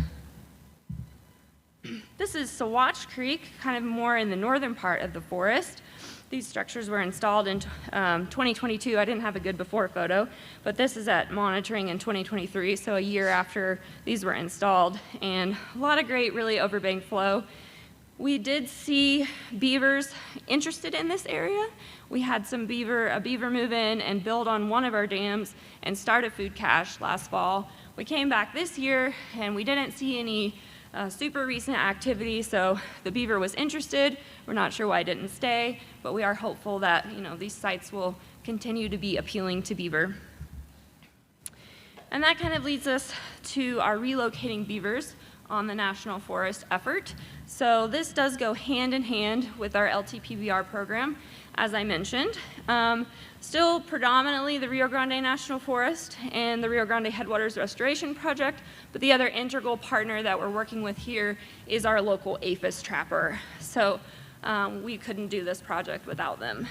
This is Sawatch Creek, kind of more in the northern part of the forest. These structures were installed in 2022. I didn't have a good before photo, but this is at monitoring in 2023, so a year after these were installed. And a lot of great, really overbank flow. We did see beavers interested in this area. We had a beaver move in and build on one of our dams and start a food cache last fall. We came back this year and we didn't see any super recent activity, so the beaver was interested. We're not sure why it didn't stay, but we are hopeful that these sites will continue to be appealing to beaver. And that kind of leads us to our relocating beavers on the National Forest effort. So this does go hand in hand with our LTPBR program, as I mentioned. Still predominantly the Rio Grande National Forest and the Rio Grande Headwaters Restoration Project, but the other integral partner that we're working with here is our local aphis trapper. So we couldn't do this project without them.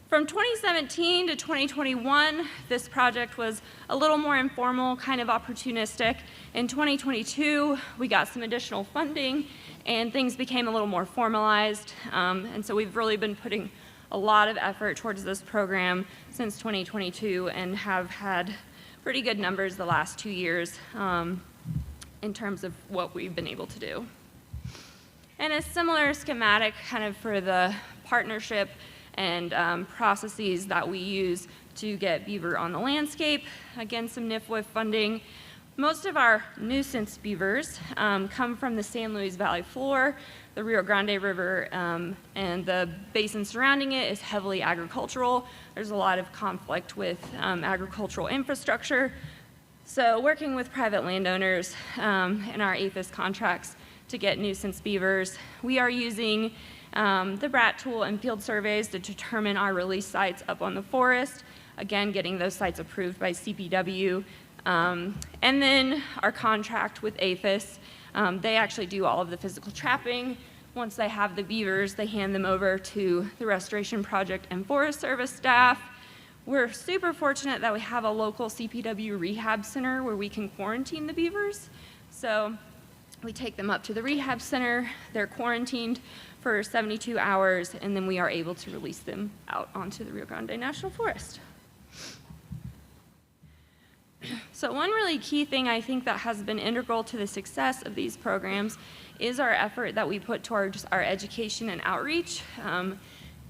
From 2017 to 2021, this project was a little more informal, kind of opportunistic. In 2022, we got some additional funding and things became a little more formalized. And so we've really been putting a lot of effort towards this program since 2022 and have had pretty good numbers the last 2 years in terms of what we've been able to do. And a similar schematic kind of for the partnership and processes that we use to get beaver on the landscape. Again, some NIFWIF funding. Most of our nuisance beavers come from the San Luis Valley floor, the Rio Grande River, and the basin surrounding it is heavily agricultural. There's a lot of conflict with agricultural infrastructure. So working with private landowners in our aphis contracts to get nuisance beavers, we are using the BRAT tool and field surveys to determine our release sites up on the forest, again, getting those sites approved by CPW. And then our contract with aphis, they actually do all of the physical trapping. Once they have the beavers, they hand them over to the Restoration Project and Forest Service staff. We're super fortunate that we have a local CPW rehab center where we can quarantine the beavers. So we take them up to the rehab center, they're quarantined for 72 hours, and then we are able to release them out onto the Rio Grande National Forest. So one really key thing I think that has been integral to the success of these programs is our effort that we put towards our education and outreach.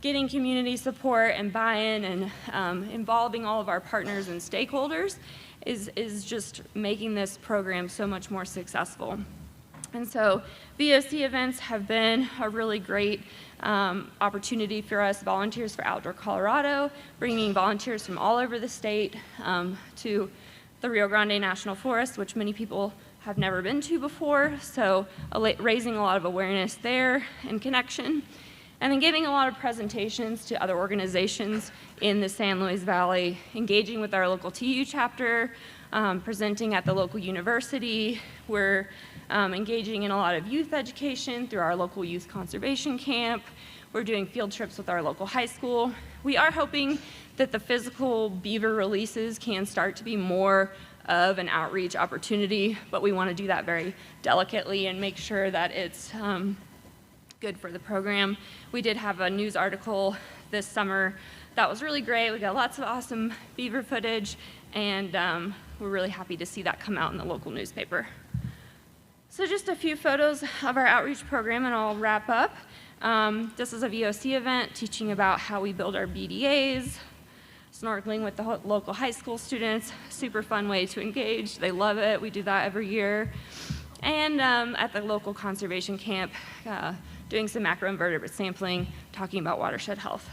Getting community support and buy-in and involving all of our partners and stakeholders is just making this program so much more successful. And so VOC events have been a really great opportunity for us, Volunteers for Outdoor Colorado, bringing volunteers from all over the state to the Rio Grande National Forest, which many people have never been to before, so raising a lot of awareness there and connection. And then giving a lot of presentations to other organizations in the San Luis Valley, engaging with our local TU chapter, presenting at the local university. We're engaging in a lot of youth education through our local youth conservation camp. We're doing field trips with our local high school. We are hoping that the physical beaver releases can start to be more of an outreach opportunity, but we want to do that very delicately and make sure that it's good for the program. We did have a news article this summer that was really great. We got lots of awesome beaver footage, and we're really happy to see that come out in the local newspaper. So just a few photos of our outreach program, and I'll wrap up. This is a VOC event teaching about how we build our BDAs, snorkeling with the local high school students, super fun way to engage. They love it. We do that every year. And at the local conservation camp, doing some macroinvertebrate sampling, talking about watershed health.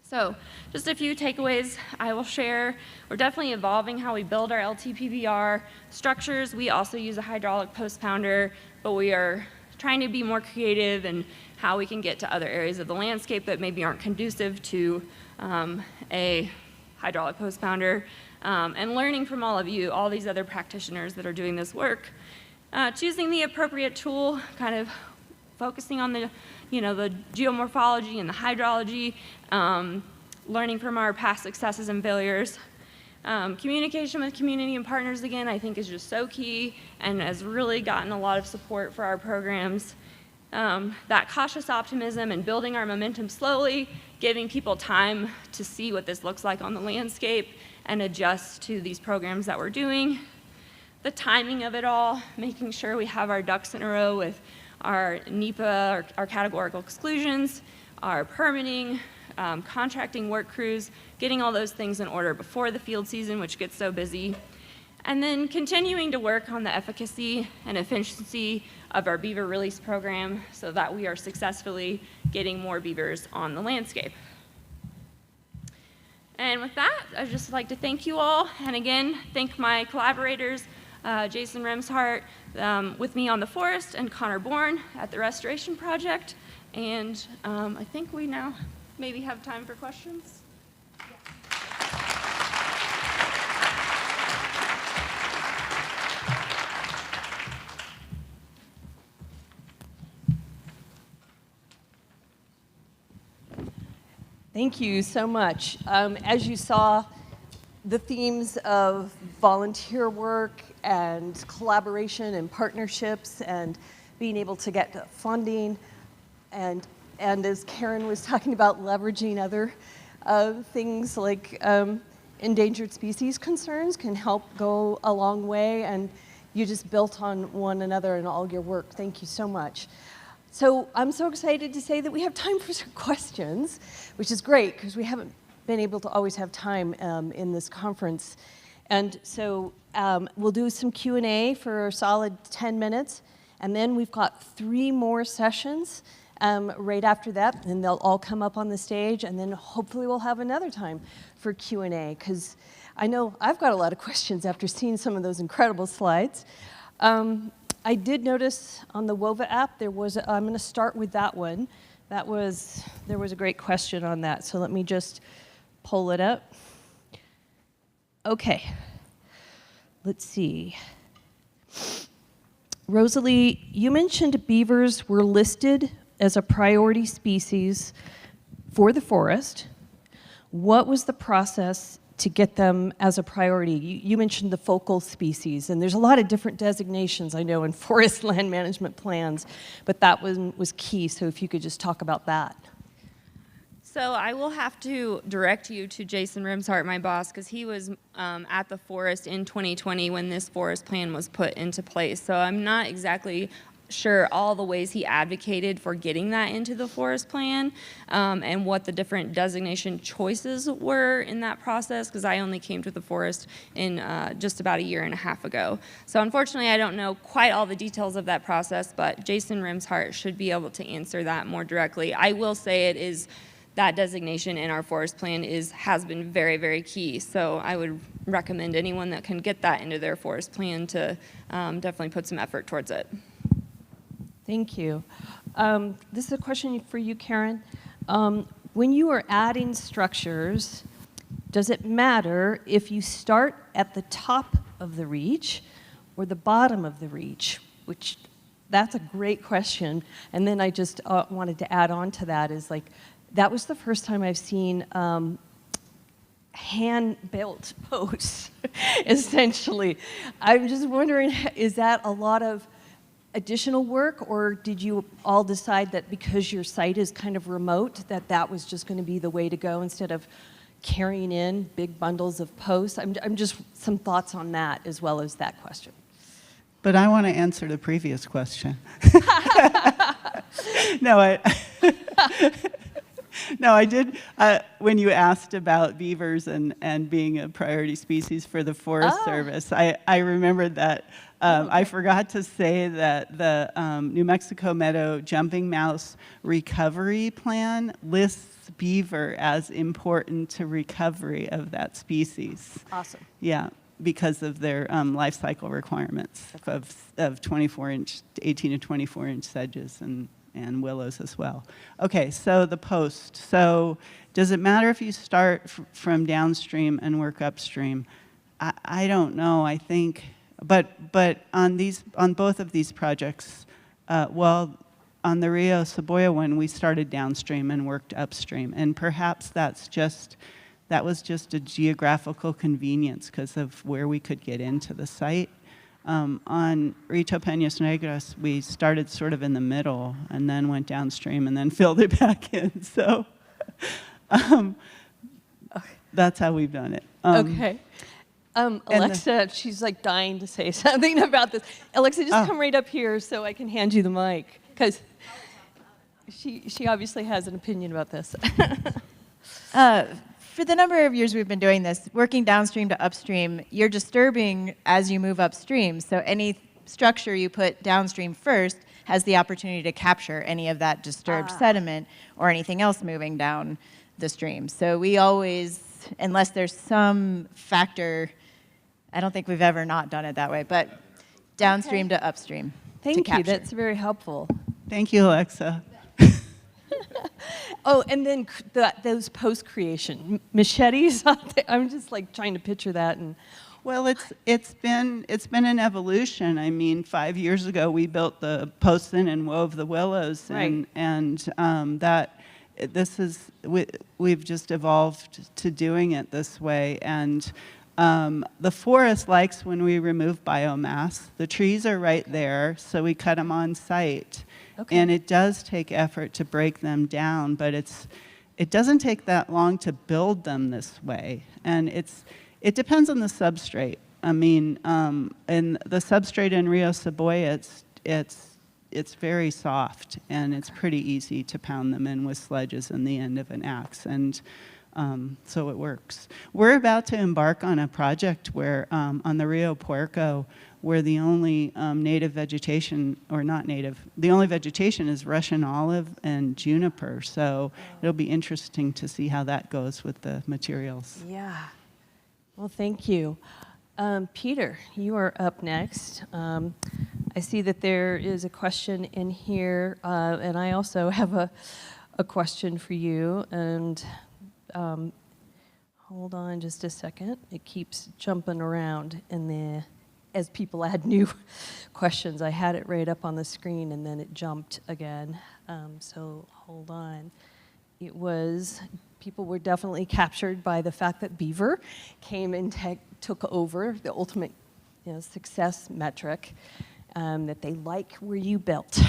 So just a few takeaways I will share. We're definitely evolving how we build our LTPBR structures. We also use a hydraulic post pounder, but we are trying to be more creative in how we can get to other areas of the landscape that maybe aren't conducive to a hydraulic post pounder, and learning from all of you, all these other practitioners that are doing this work. Choosing the appropriate tool, kind of focusing on the geomorphology and the hydrology, learning from our past successes and failures, Communication with community and partners, again, I think is just so key and has really gotten a lot of support for our programs. That cautious optimism and building our momentum slowly, giving people time to see what this looks like on the landscape and adjust to these programs that we're doing. The timing of it all, making sure we have our ducks in a row with our NEPA, our categorical exclusions, our permitting, contracting work crews, getting all those things in order before the field season, which gets so busy. And then continuing to work on the efficacy and efficiency of our beaver release program so that we are successfully getting more beavers on the landscape. And with that, I'd just like to thank you all, and again, thank my collaborators, Jason Remshardt with me on the forest, and Connor Bourne at the restoration project. And I think we now maybe have time for questions. Thank you so much. As you saw, the themes of volunteer work and collaboration and partnerships and being able to get funding and as Karen was talking about, leveraging other things like endangered species concerns can help go a long way, and you just built on one another in all your work. Thank you so much. So I'm so excited to say that we have time for some questions, which is great because we haven't been able to always have time in this conference. And so we'll do some Q&A for a solid 10 minutes, and then we've got 3 more sessions right after that, and they'll all come up on the stage, and then hopefully we'll have another time for Q&A, because I know I've got a lot of questions after seeing some of those incredible slides. I did notice on the WOVA app, I'm going to start with that one. There was a great question on that, so let me just pull it up. Okay, let's see. Rosalee, you mentioned beavers were listed as a priority species for the forest. What was the process to get them as a priority? You mentioned the focal species, and there's a lot of different designations, I know, in forest land management plans, but that one was key, so if you could just talk about that. So I will have to direct you to Jason Remshardt, my boss, because he was at the forest in 2020 when this forest plan was put into place. So I'm not exactly sure all the ways he advocated for getting that into the forest plan and what the different designation choices were in that process, because I only came to the forest in just about a year and a half ago. So unfortunately, I don't know quite all the details of that process, but Jason Remshardt should be able to answer that more directly. I will say it is that designation in our forest plan has been very, very key. So I would recommend anyone that can get that into their forest plan to definitely put some effort towards it. Thank you. This is a question for you, Karen. When you are adding structures, does it matter if you start at the top of the reach or the bottom of the reach? That's a great question. And then I just wanted to add on to that is that was the first time I've seen hand-built posts, essentially. I'm just wondering, is that a lot of additional work, or did you all decide that because your site is kind of remote, that was just going to be the way to go instead of carrying in big bundles of posts? I'm just some thoughts on that as well as that question. But I want to answer the previous question. No, I did. When you asked about beavers and being a priority species for the Forest Service, I remembered that I forgot to say that the New Mexico Meadow Jumping Mouse Recovery Plan lists beaver as important to recovery of that species. Awesome. Yeah, because of their life cycle requirements of 18 to 24-inch sedges and willows as well. Okay, so the post. So does it matter if you start from downstream and work upstream? I don't know. I think, but on both of these projects, well, on the Rio Cebolla one, we started downstream and worked upstream, and perhaps that's just that was just a geographical convenience because of where we could get into the site. On Rio Peñas Negras, we started sort of in the middle and then went downstream and then filled it back in. So that's how we've done it. Okay. Alexa, she's like dying to say something about this. Alexa, just come right up here so I can hand you the mic, because she obviously has an opinion about this. For the number of years we've been doing this, working downstream to upstream, you're disturbing as you move upstream. So any structure you put downstream first has the opportunity to capture any of that disturbed sediment or anything else moving down the stream. So we always, unless there's some factor, I don't think we've ever not done it that way, but downstream to upstream. Thank to you. That's very helpful. Thank you, Alexa. Oh, and then those post-creation machetes. I'm just like trying to picture that. And Well, it's been an evolution. I mean, 5 years ago we built the posts in and wove the willows, Right. and we've just evolved to doing it this way. And the forest likes when we remove biomass. The trees are right there, so we cut them on site. Okay. And it does take effort to break them down, but it doesn't take that long to build them this way. And it depends on the substrate. I mean, and the substrate in Rio Cebolla, it's very soft, and it's pretty easy to pound them in with sledges and the end of an axe, and so it works. We're about to embark on a project where, on the Rio Puerco, where the only native vegetation, or not native, the only vegetation is Russian olive and juniper. So it'll be interesting to see how that goes with the materials. yeah. Well, thank you. Peter, you are up next. I see that there is a question in here, and I also have a question for you. And hold on just a second. It keeps jumping around as people add new questions. I had it right up on the screen, and then it jumped again. So hold on. It was, people were definitely captured by the fact that beaver came and took over the ultimate, success metric, that they like where you built.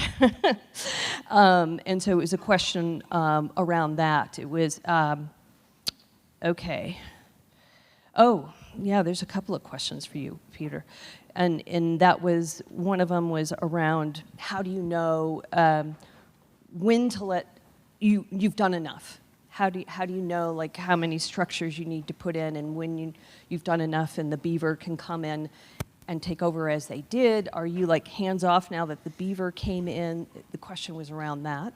And so it was a question around that. It was, okay. Oh, yeah, there's a couple of questions for you, Peter. And that was, one of them was around how do you know when to let, you've done enough. How do you know like how many structures you need to put in, and when you've done enough and the beaver can come in and take over as they did? Are you like hands off now that the beaver came in? The question was around that.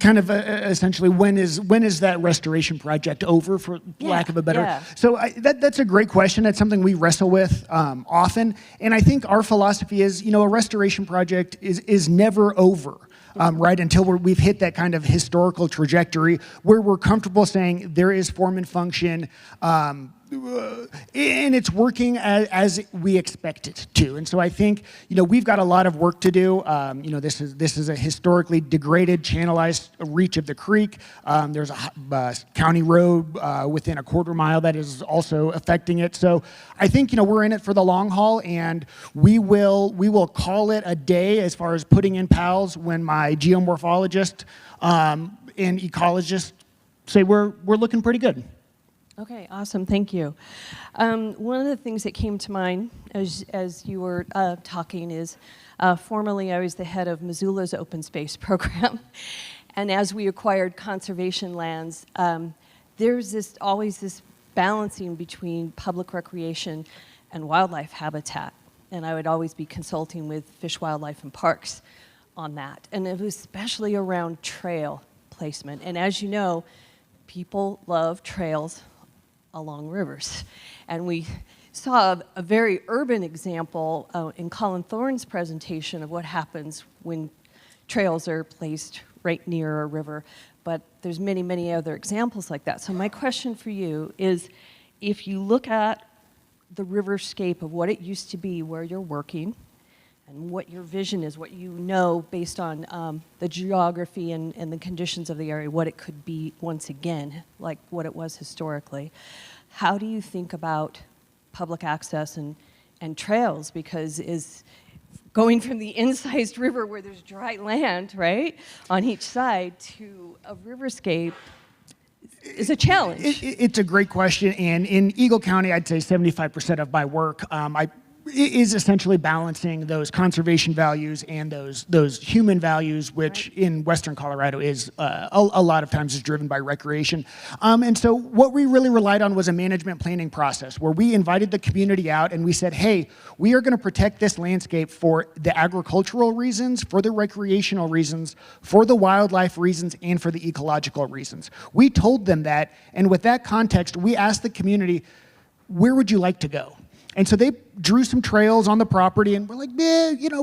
Kind of essentially, when is that restoration project over, for lack of a better? Yeah. So that's a great question. That's something we wrestle with often, and I think our philosophy is, a restoration project is never over. Right, until we've hit that kind of historical trajectory where we're comfortable saying there is form and function, and it's working as we expect it to. And so I think, we've got a lot of work to do. This is a historically degraded, channelized reach of the creek. There's a county road within a quarter mile that is also affecting it. So I think, we're in it for the long haul, and we will call it a day as far as putting in PALs when my geomorphologist and ecologist say we're looking pretty good. Okay, awesome, thank you. One of the things that came to mind as you were talking is, formerly I was the head of Missoula's open space program, and as we acquired conservation lands, there's always this balancing between public recreation and wildlife habitat, and I would always be consulting with Fish, Wildlife, and Parks on that, and it was especially around trail placement. And as you know, people love trails along rivers. And we saw a very urban example in Colin Thorne's presentation of what happens when trails are placed right near a river. But there's many, many other examples like that. So my question for you is, if you look at the riverscape of what it used to be where you're working, and what your vision is, what you know based on the geography and the conditions of the area, what it could be once again, like what it was historically. How do you think about public access and trails? Because is going from the incised river where there's dry land, right, on each side to a riverscape is a challenge. It's a great question, and in Eagle County, I'd say 75% of my work is essentially balancing those conservation values and those human values, which in Western Colorado is a lot of times is driven by recreation. And so what we really relied on was a management planning process where we invited the community out and we said, hey, we are going to protect this landscape for the agricultural reasons, for the recreational reasons, for the wildlife reasons, and for the ecological reasons. We told them that, and with that context, we asked the community, where would you like to go? And so they drew some trails on the property, and we're like,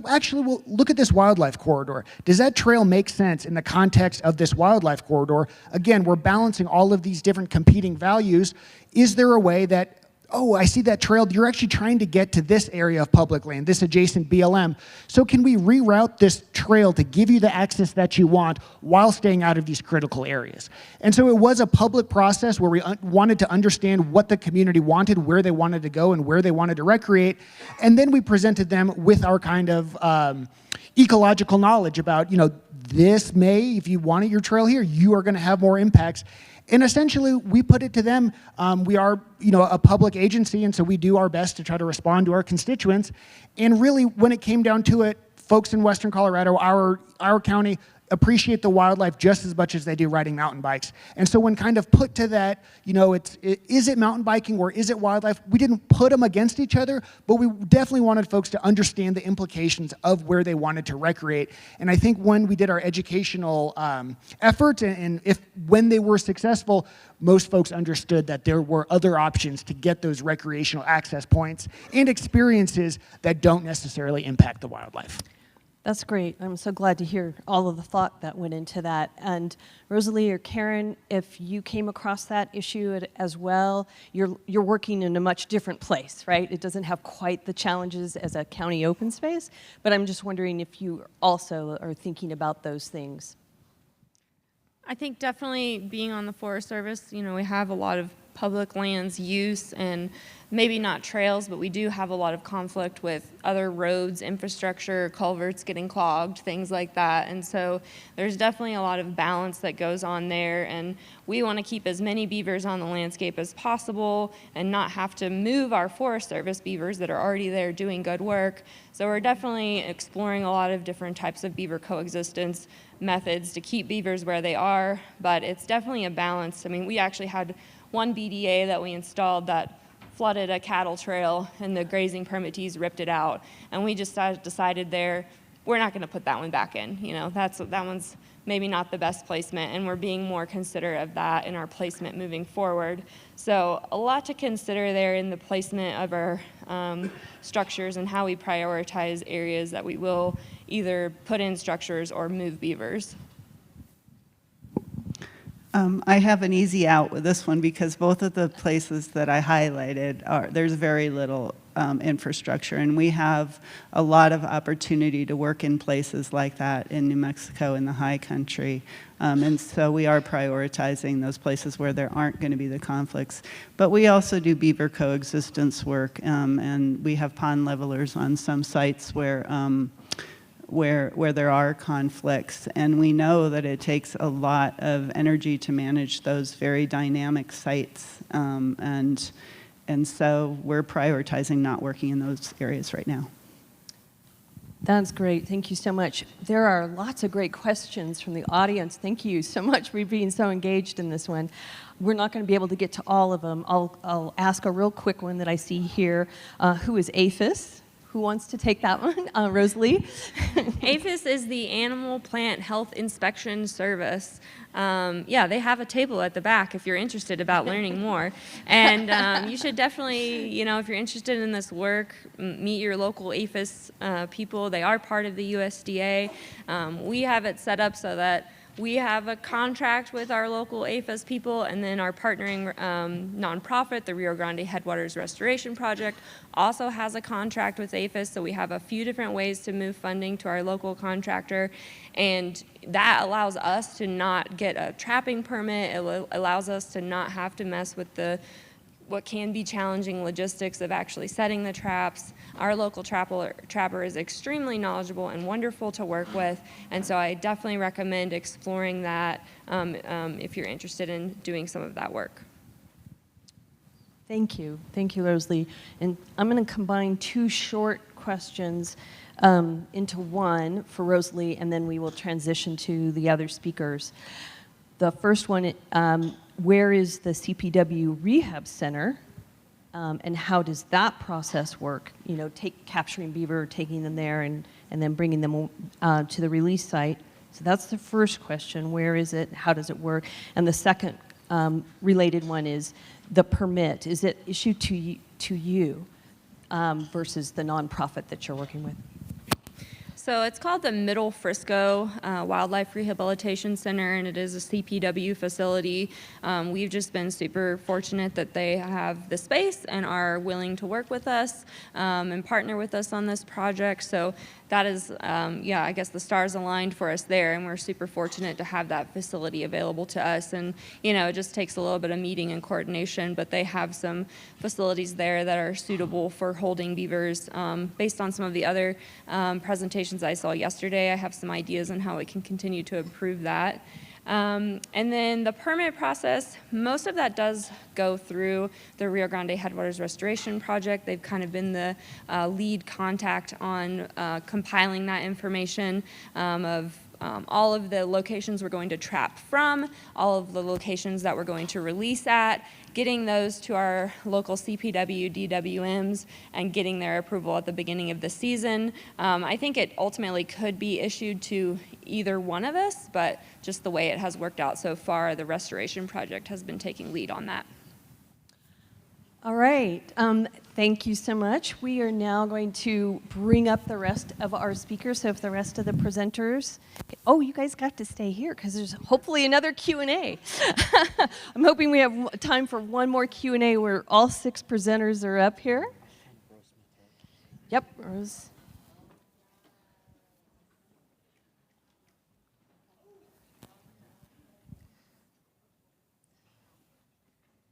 actually, well, look at this wildlife corridor. Does that trail make sense in the context of this wildlife corridor? Again, we're balancing all of these different competing values. Is there a way that, oh, I see that trail, you're actually trying to get to this area of public land, this adjacent BLM. So can we reroute this trail to give you the access that you want while staying out of these critical areas? And so it was a public process where we wanted to understand what the community wanted, where they wanted to go, and where they wanted to recreate. And then we presented them with our kind of ecological knowledge about, this may, if you wanted your trail here, you are going to have more impacts. And essentially, we put it to them. We are, a public agency, and so we do our best to try to respond to our constituents. And really, when it came down to it, folks in Western Colorado, our county, appreciate the wildlife just as much as they do riding mountain bikes. And so when kind of put to that, is it mountain biking or is it wildlife? We didn't put them against each other, but we definitely wanted folks to understand the implications of where they wanted to recreate. And I think when we did our educational efforts, and when they were successful, most folks understood that there were other options to get those recreational access points and experiences that don't necessarily impact the wildlife. That's great. I'm so glad to hear all of the thought that went into that. And Rosalee or Karen, if you came across that issue as well, you're working in a much different place, right? It doesn't have quite the challenges as a county open space, but I'm just wondering if you also are thinking about those things. I think definitely being on the Forest Service, we have a lot of public lands use and maybe not trails, but we do have a lot of conflict with other roads, infrastructure, culverts getting clogged, things like that. And so there's definitely a lot of balance that goes on there. And we want to keep as many beavers on the landscape as possible and not have to move our Forest Service beavers that are already there doing good work. So we're definitely exploring a lot of different types of beaver coexistence methods to keep beavers where they are, but it's definitely a balance. I mean, we actually had one BDA that we installed that flooded a cattle trail and the grazing permittees ripped it out. And we just decided there, we're not going to put that one back in. That one's maybe not the best placement, and we're being more considerate of that in our placement moving forward. So a lot to consider there in the placement of our structures and how we prioritize areas that we will either put in structures or move beavers. I have an easy out with this one because both of the places that I highlighted, there's very little infrastructure, and we have a lot of opportunity to work in places like that in New Mexico in the high country. And so we are prioritizing those places where there aren't going to be the conflicts. But we also do beaver coexistence work, and we have pond levelers on some sites where there are conflicts, and we know that it takes a lot of energy to manage those very dynamic sites, and so we're prioritizing not working in those areas right now. That's great. Thank you so much. There are lots of great questions from the audience. Thank you so much for being so engaged in this one. We're not going to be able to get to all of them. I'll ask a real quick one that I see here. Who is APHIS? Who wants to take that one? Rosalee? APHIS is the Animal Plant Health Inspection Service. They have a table at the back if you're interested about learning more. And you should definitely, if you're interested in this work, meet your local APHIS people. They are part of the USDA. We have it set up so that we have a contract with our local APHIS people, and then our partnering nonprofit, the Rio Grande Headwaters Restoration Project, also has a contract with APHIS, so we have a few different ways to move funding to our local contractor, and that allows us to not get a trapping permit. It allows us to not have to mess with what can be challenging logistics of actually setting the traps. Our local trapper is extremely knowledgeable and wonderful to work with, and so I definitely recommend exploring that if you're interested in doing some of that work. Thank you, Rosalee. And I'm going to combine two short questions into one for Rosalee, and then we will transition to the other speakers. The first one, where is the CPW Rehab Center, and how does that process work? You know, capturing beaver, taking them there, and then bringing them to the release site. So that's the first question. Where is it? How does it work? And the second related one is the permit. Is it issued to you versus the nonprofit that you're working with? So it's called the Middle Frisco Wildlife Rehabilitation Center, and it is a CPW facility. We've just been super fortunate that they have the space and are willing to work with us and partner with us on this project. So that is, I guess the stars aligned for us there, and we're super fortunate to have that facility available to us. And, you know, it just takes a little bit of meeting and coordination, but they have some facilities there that are suitable for holding beavers. Based on some of the other presentations I saw yesterday, I have some ideas on how we can continue to improve that. And then the permit process, most of that does go through the Rio Grande Headwaters Restoration Project. They've kind of been the lead contact on compiling that information of all of the locations we're going to trap from, all of the locations that we're going to release at, getting those to our local CPW, DWMs, and getting their approval at the beginning of the season. I think it ultimately could be issued to either one of us, but just the way it has worked out so far, the restoration project has been taking lead on that. All right, thank you so much. We are now going to bring up the rest of our speakers. So if the rest of the presenters, you guys got to stay here because there's hopefully another Q&A. I'm hoping we have time for one more Q&A where all 6 presenters are up here. Yep, Rose.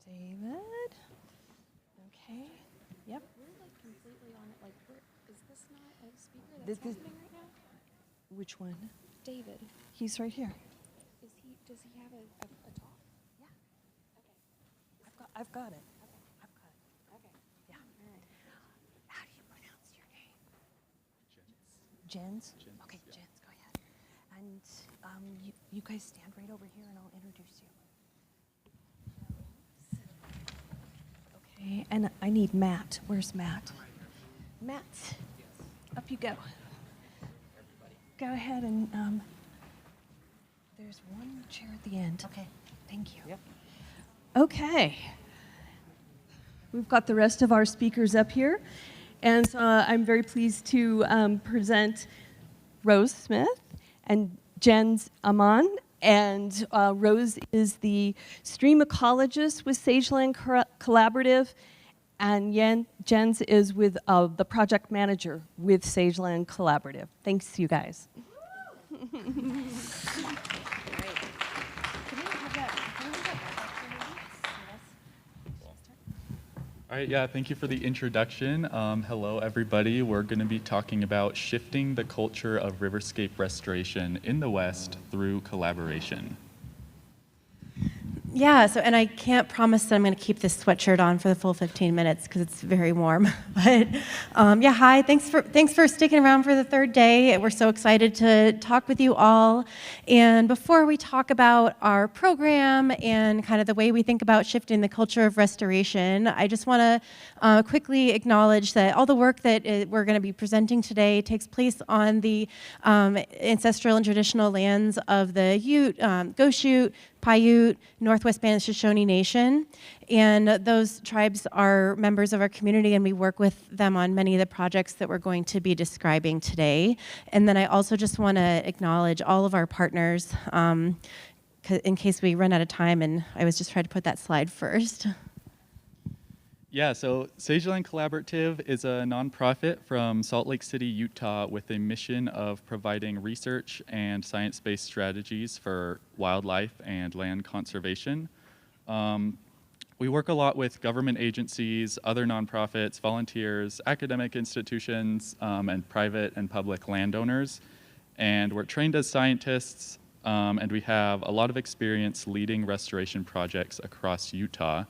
David. Okay. Yep. We're like completely on it. Like, is this not a speaker that's This is- happening right now? Which one? David, He's right here. does he have a talk? Yeah. Okay. I've got it. Okay. I've got it. Okay. Yeah. All right. How do you pronounce your name? Jens. Okay, Jens, go ahead. And you guys stand right over here and I'll introduce you. Okay, and I need Matt. Where's Matt? Matt, up you go. Go ahead and there's one chair at the end. Okay, thank you. Yep. Okay. We've got the rest of our speakers up here. And I'm very pleased to present Rose Smith and Jens Ammon. And Rose is the stream ecologist with Sageland Collaborative. And Jens is with the project manager with Sageland Collaborative. Thanks, you guys. All right, yeah, thank you for the introduction. Hello, everybody. We're going to be talking about shifting the culture of riverscape restoration in the West through collaboration. Yeah, and I can't promise that I'm going to keep this sweatshirt on for the full 15 minutes because it's very warm. But hi, thanks for sticking around for the third day. We're so excited to talk with you all. And before we talk about our program and kind of the way we think about shifting the culture of restoration, I just want to quickly acknowledge that all the work that we're going to be presenting today takes place on the ancestral and traditional lands of the Ute, Goshoot, Paiute, Northwest Spanish Shoshone Nation, and those tribes are members of our community, and we work with them on many of the projects that we're going to be describing today. And then I also just want to acknowledge all of our partners, in case we run out of time, and I was just trying to put that slide first. Yeah, so Sageland Collaborative is a nonprofit from Salt Lake City, Utah, with a mission of providing research and science-based strategies for wildlife and land conservation. We work a lot with government agencies, other nonprofits, volunteers, academic institutions, and private and public landowners. And we're trained as scientists, and we have a lot of experience leading restoration projects across Utah.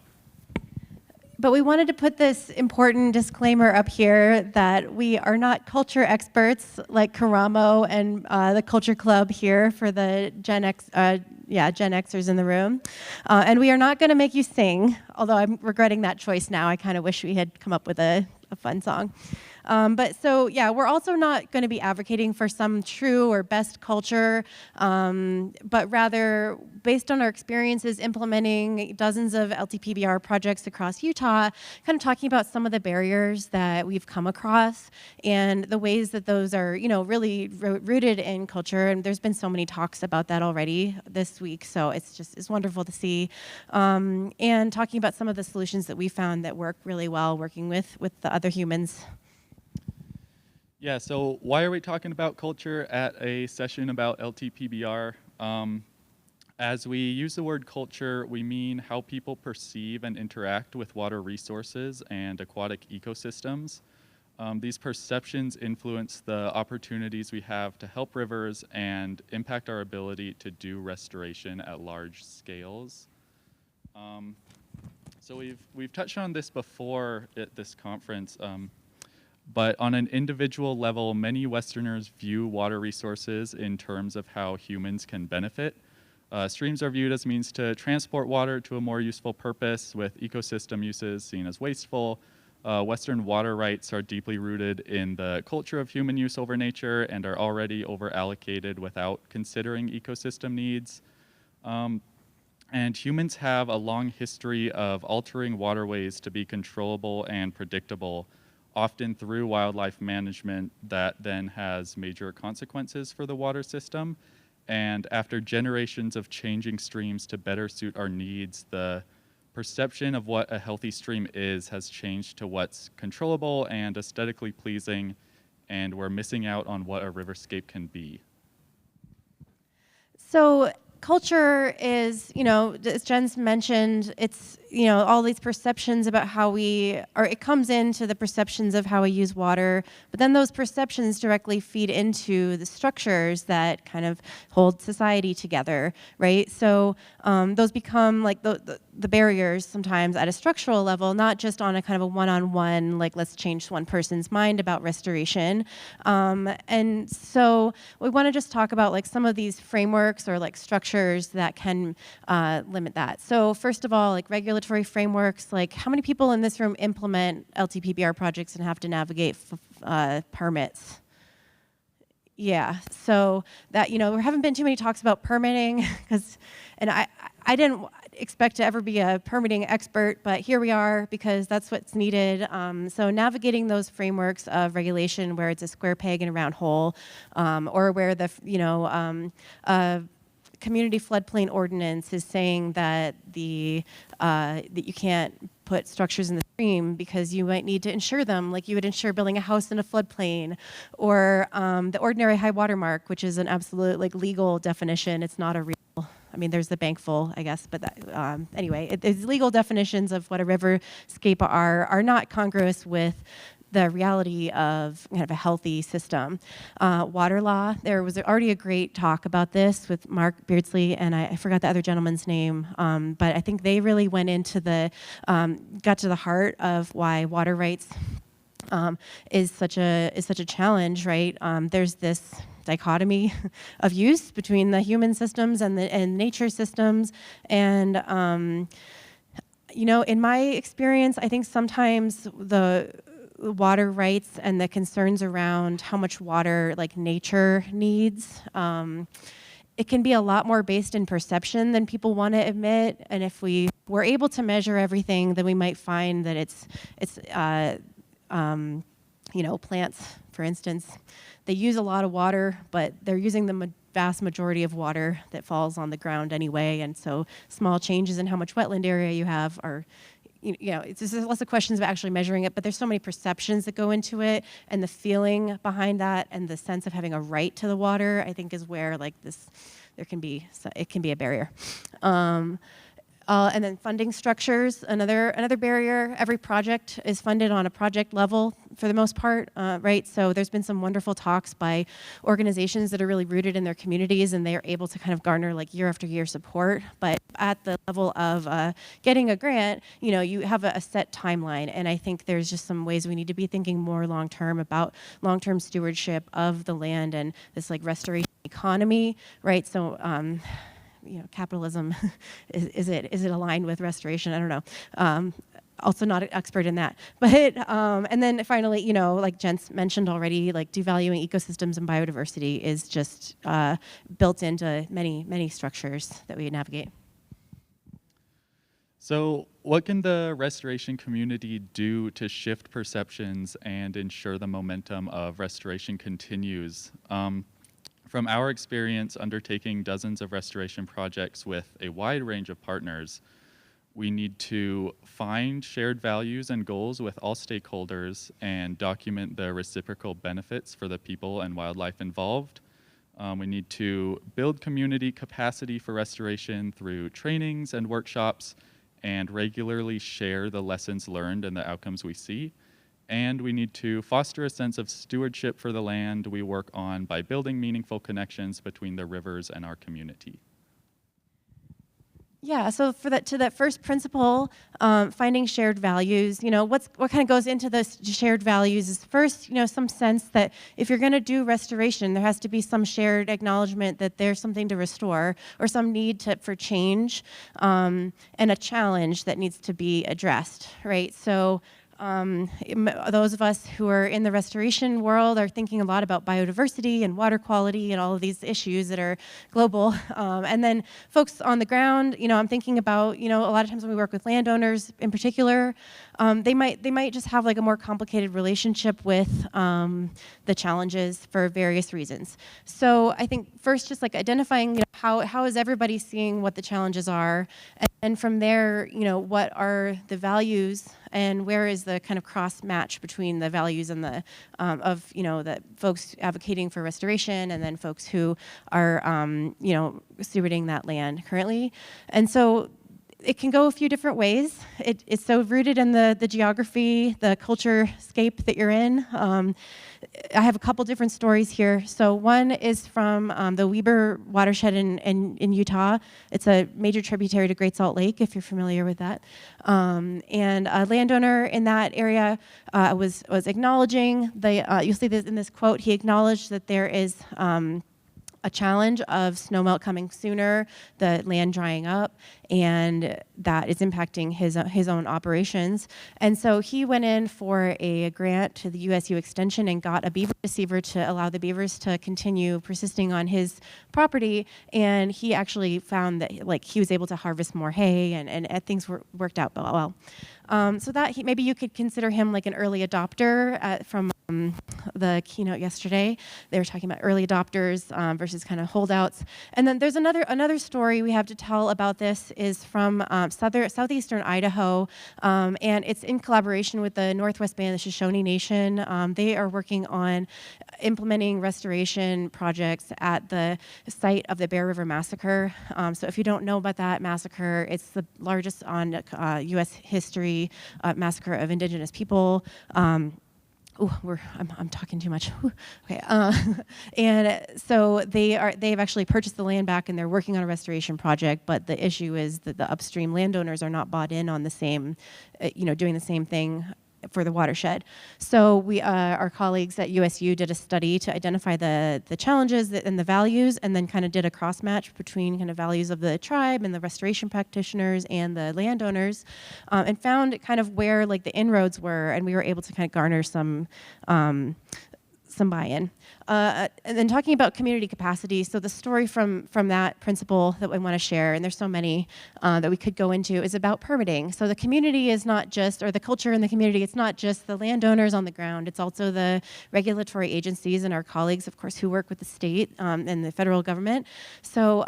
But we wanted to put this important disclaimer up here that we are not culture experts like Karamo and the Culture Club here for the Gen Xers in the room. And we are not going to make you sing, although I'm regretting that choice now. I kind of wish we had come up with a fun song. We're also not going to be advocating for some true or best culture, but rather based on our experiences implementing dozens of LTPBR projects across Utah, kind of talking about some of the barriers that we've come across and the ways that those are, really rooted in culture. And there's been so many talks about that already this week, so it's wonderful to see. And talking about some of the solutions that we found that work really well working with the other humans. Yeah, so why are we talking about culture at a session about LTPBR? As we use the word culture, we mean how people perceive and interact with water resources and aquatic ecosystems. These perceptions influence the opportunities we have to help rivers and impact our ability to do restoration at large scales. So we've touched on this before at this conference. But on an individual level, many Westerners view water resources in terms of how humans can benefit. Streams are viewed as means to transport water to a more useful purpose, with ecosystem uses seen as wasteful. Western water rights are deeply rooted in the culture of human use over nature and are already over-allocated without considering ecosystem needs. And humans have a long history of altering waterways to be controllable and predictable, often through wildlife management that then has major consequences for the water system. And after generations of changing streams to better suit our needs, the perception of what a healthy stream has changed to what's controllable and aesthetically pleasing, and we're missing out on what a riverscape can be. So culture is, as Jen's mentioned, it's, all these perceptions about how it comes into the perceptions of how we use water, but then those perceptions directly feed into the structures that kind of hold society together, right? So those become like the barriers sometimes at a structural level, not just on a kind of a one-on-one, like let's change one person's mind about restoration. And so we want to just talk about like some of these frameworks or like structures that can limit that. So first of all, like regulatory frameworks, like how many people in this room implement LTPBR projects and have to navigate permits? Yeah, so that, there haven't been too many talks about permitting, and I didn't expect to ever be a permitting expert, but here we are because that's what's needed. So navigating those frameworks of regulation where it's a square peg in a round hole, or where the, community floodplain ordinance is saying that that you can't put structures in the stream because you might need to insure them like you would insure building a house in a floodplain, or the ordinary high water mark, which is an absolute like legal definition. It's not a real, there's the bankful, I guess, but that, anyway, it's legal definitions of what a riverscape are not congruous with the reality of kind of a healthy system. Water law, there was already a great talk about this with Mark Beardsley, and I forgot the other gentleman's name, but I think they really went into got to the heart of why water rights is such a challenge, right? There's this dichotomy of use between the human systems and nature systems, and in my experience, I think sometimes the water rights and the concerns around how much water like nature needs it can be a lot more based in perception than people want to admit. And if we were able to measure everything, then we might find that plants, for instance, they use a lot of water, but they're using the vast majority of water that falls on the ground anyway. And so small changes in how much wetland area you have are, there's lots of questions about actually measuring it, but there's so many perceptions that go into it, and the feeling behind that and the sense of having a right to the water, I think, is where it can be a barrier. And then funding structures, another barrier. Every project is funded on a project level for the most part, right? So there's been some wonderful talks by organizations that are really rooted in their communities, and they are able to kind of garner year after year support. But at the level of getting a grant, you have a set timeline, and I think there's just some ways we need to be thinking more long-term about long-term stewardship of the land and this restoration economy, right? So. Capitalism, is it aligned with restoration? I don't know. Also not an expert in that. But, and then finally, like Jens mentioned already, devaluing ecosystems and biodiversity is just built into many, many structures that we navigate. So what can the restoration community do to shift perceptions and ensure the momentum of restoration continues? From our experience undertaking dozens of restoration projects with a wide range of partners, we need to find shared values and goals with all stakeholders and document the reciprocal benefits for the people and wildlife involved. We need to build community capacity for restoration through trainings and workshops and regularly share the lessons learned and the outcomes we see. And we need to foster a sense of stewardship for the land we work on by building meaningful connections between the rivers and our community. Yeah, so to that first principle, finding shared values, what kind of goes into those shared values is first, some sense that if you're going to do restoration, there has to be some shared acknowledgement that there's something to restore or some need for change and a challenge that needs to be addressed, right? So those of us who are in the restoration world are thinking a lot about biodiversity and water quality and all of these issues that are global. And then folks on the ground, I'm thinking about, a lot of times when we work with landowners in particular, they might just have a more complicated relationship with the challenges for various reasons. So I think first just identifying, how is everybody seeing what the challenges are, and from there, what are the values and where is the kind of cross match between the values and the the folks advocating for restoration and then folks who are stewarding that land currently. And so it can go a few different ways. It's so rooted in the geography, the culture scape that you're in. I have a couple different stories here. So one is from the Weber watershed in Utah. It's a major tributary to Great Salt Lake, if you're familiar with that. And a landowner in that area was acknowledging, you'll see this in this quote, he acknowledged that there is a challenge of snowmelt coming sooner, the land drying up, and that is impacting his own operations. And so he went in for a grant to the USU Extension and got a beaver deceiver to allow the beavers to continue persisting on his property. And he actually found that he was able to harvest more hay and things worked out well. So that maybe you could consider him an early adopter from the keynote yesterday. They were talking about early adopters versus kind of holdouts. And then there's another story we have to tell about this is from southeastern Idaho, and it's in collaboration with the Northwest Band of the Shoshone Nation. They are working on implementing restoration projects at the site of the Bear River Massacre. So if you don't know about that massacre, it's the largest on U.S. history massacre of indigenous people. I'm talking too much. Okay, and so they've actually purchased the land back and they're working on a restoration project. But the issue is that the upstream landowners are not bought in on the same, doing the same thing for the watershed. So our colleagues at USU did a study to identify the challenges and the values, and then kind of did a cross match between kind of values of the tribe and the restoration practitioners and the landowners, and found kind of where the inroads were, and we were able to kind of garner some some buy-in. And then talking about community capacity, so the story from that principle that we want to share, and there's so many that we could go into, is about permitting. So the community is not just, or the culture in the community, it's not just the landowners on the ground, it's also the regulatory agencies and our colleagues, of course, who work with the state and the federal government. So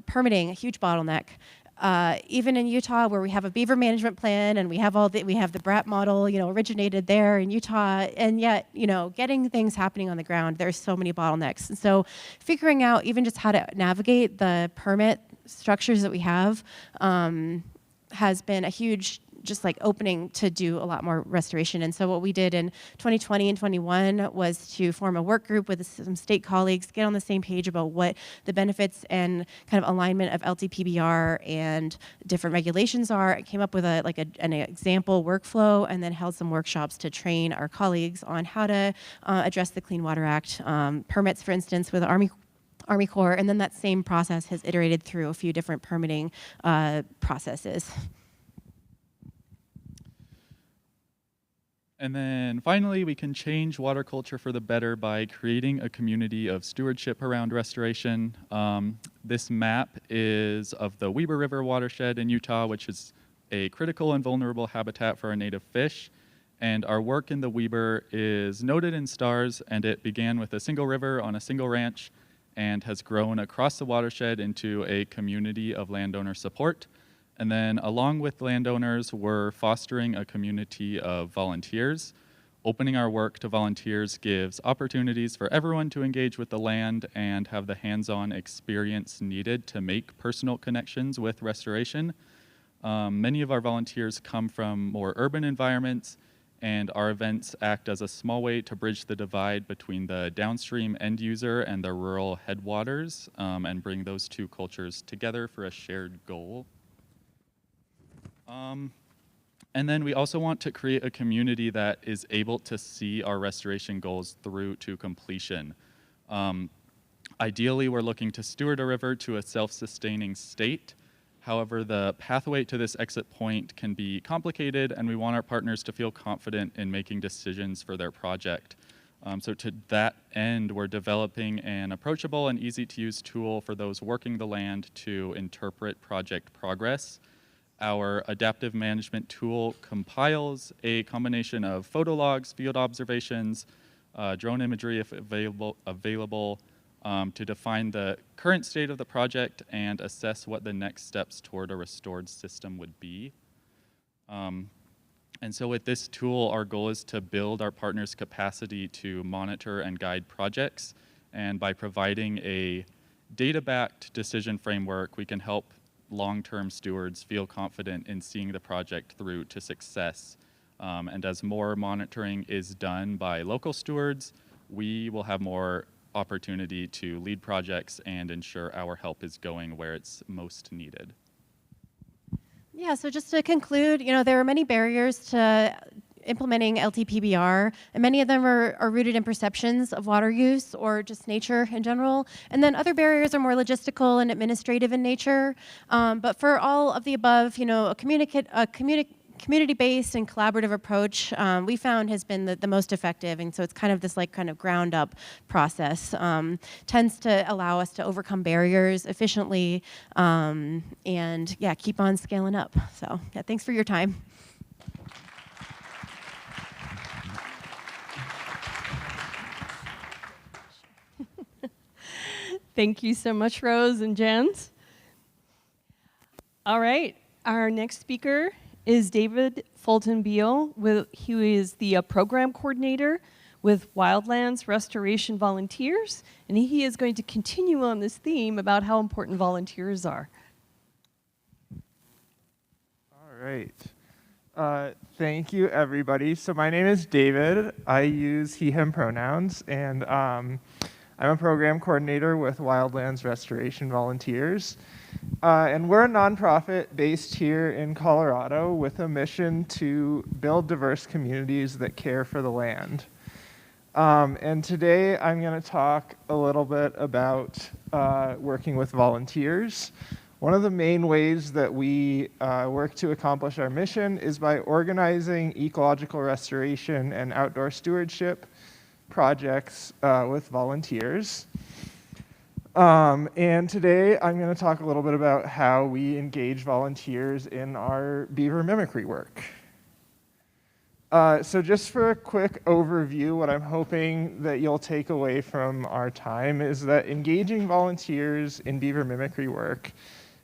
permitting, a huge bottleneck. Even in Utah, where we have a beaver management plan and we have the BRAT model, originated there in Utah, and yet, getting things happening on the ground, there's so many bottlenecks. And so figuring out even just how to navigate the permit structures that we have has been a huge opening to do a lot more restoration. And so what we did in 2020 and 21 was to form a work group with some state colleagues, get on the same page about what the benefits and kind of alignment of LTPBR and different regulations are. I came up with an example workflow, and then held some workshops to train our colleagues on how to address the Clean Water Act permits, for instance, with Army Corps, and then that same process has iterated through a few different permitting processes. And then finally, we can change water culture for the better by creating a community of stewardship around restoration. This map is of the Weber River watershed in Utah, which is a critical and vulnerable habitat for our native fish. And our work in the Weber is noted in stars, and it began with a single river on a single ranch and has grown across the watershed into a community of landowner support. And then along with landowners, we're fostering a community of volunteers. Opening our work to volunteers gives opportunities for everyone to engage with the land and have the hands-on experience needed to make personal connections with restoration. Many of our volunteers come from more urban environments, and our events act as a small way to bridge the divide between the downstream end user and the rural headwaters, and bring those two cultures together for a shared goal. And then we also want to create a community that is able to see our restoration goals through to completion. Ideally, we're looking to steward a river to a self-sustaining state. However, the pathway to this exit point can be complicated, and we want our partners to feel confident in making decisions for their project. So to that end, we're developing an approachable and easy-to-use tool for those working the land to interpret project progress. Our adaptive management tool compiles a combination of photo logs, field observations, drone imagery if available to define the current state of the project and assess what the next steps toward a restored system would be. And so with this tool, our goal is to build our partners' capacity to monitor and guide projects. And by providing a data-backed decision framework, we can help long-term stewards feel confident in seeing the project through to success. And as more monitoring is done by local stewards, we will have more opportunity to lead projects and ensure our help is going where it's most needed. Yeah, so just to conclude, there are many barriers to implementing LTPBR, and many of them are rooted in perceptions of water use or just nature in general. And then other barriers are more logistical and administrative in nature. But for all of the above, a community-based and collaborative approach we found has been the most effective. And so it's kind of this ground up process. Tends to allow us to overcome barriers efficiently and keep on scaling up. So thanks for your time. Thank you so much, Rose and Jens. All right, our next speaker is David Fulton-Beale, who is the program coordinator with Wildlands Restoration Volunteers, and he is going to continue on this theme about how important volunteers are. All right. Thank you, everybody. So my name is David. I use he, him pronouns, and I'm a program coordinator with Wildlands Restoration Volunteers. And we're a nonprofit based here in Colorado with a mission to build diverse communities that care for the land. And today I'm going to talk a little bit about working with volunteers. One of the main ways that we work to accomplish our mission is by organizing ecological restoration and outdoor stewardship projects with volunteers. And today I'm going to talk a little bit about how we engage volunteers in our beaver mimicry work. So just for a quick overview, what I'm hoping that you'll take away from our time is that engaging volunteers in beaver mimicry work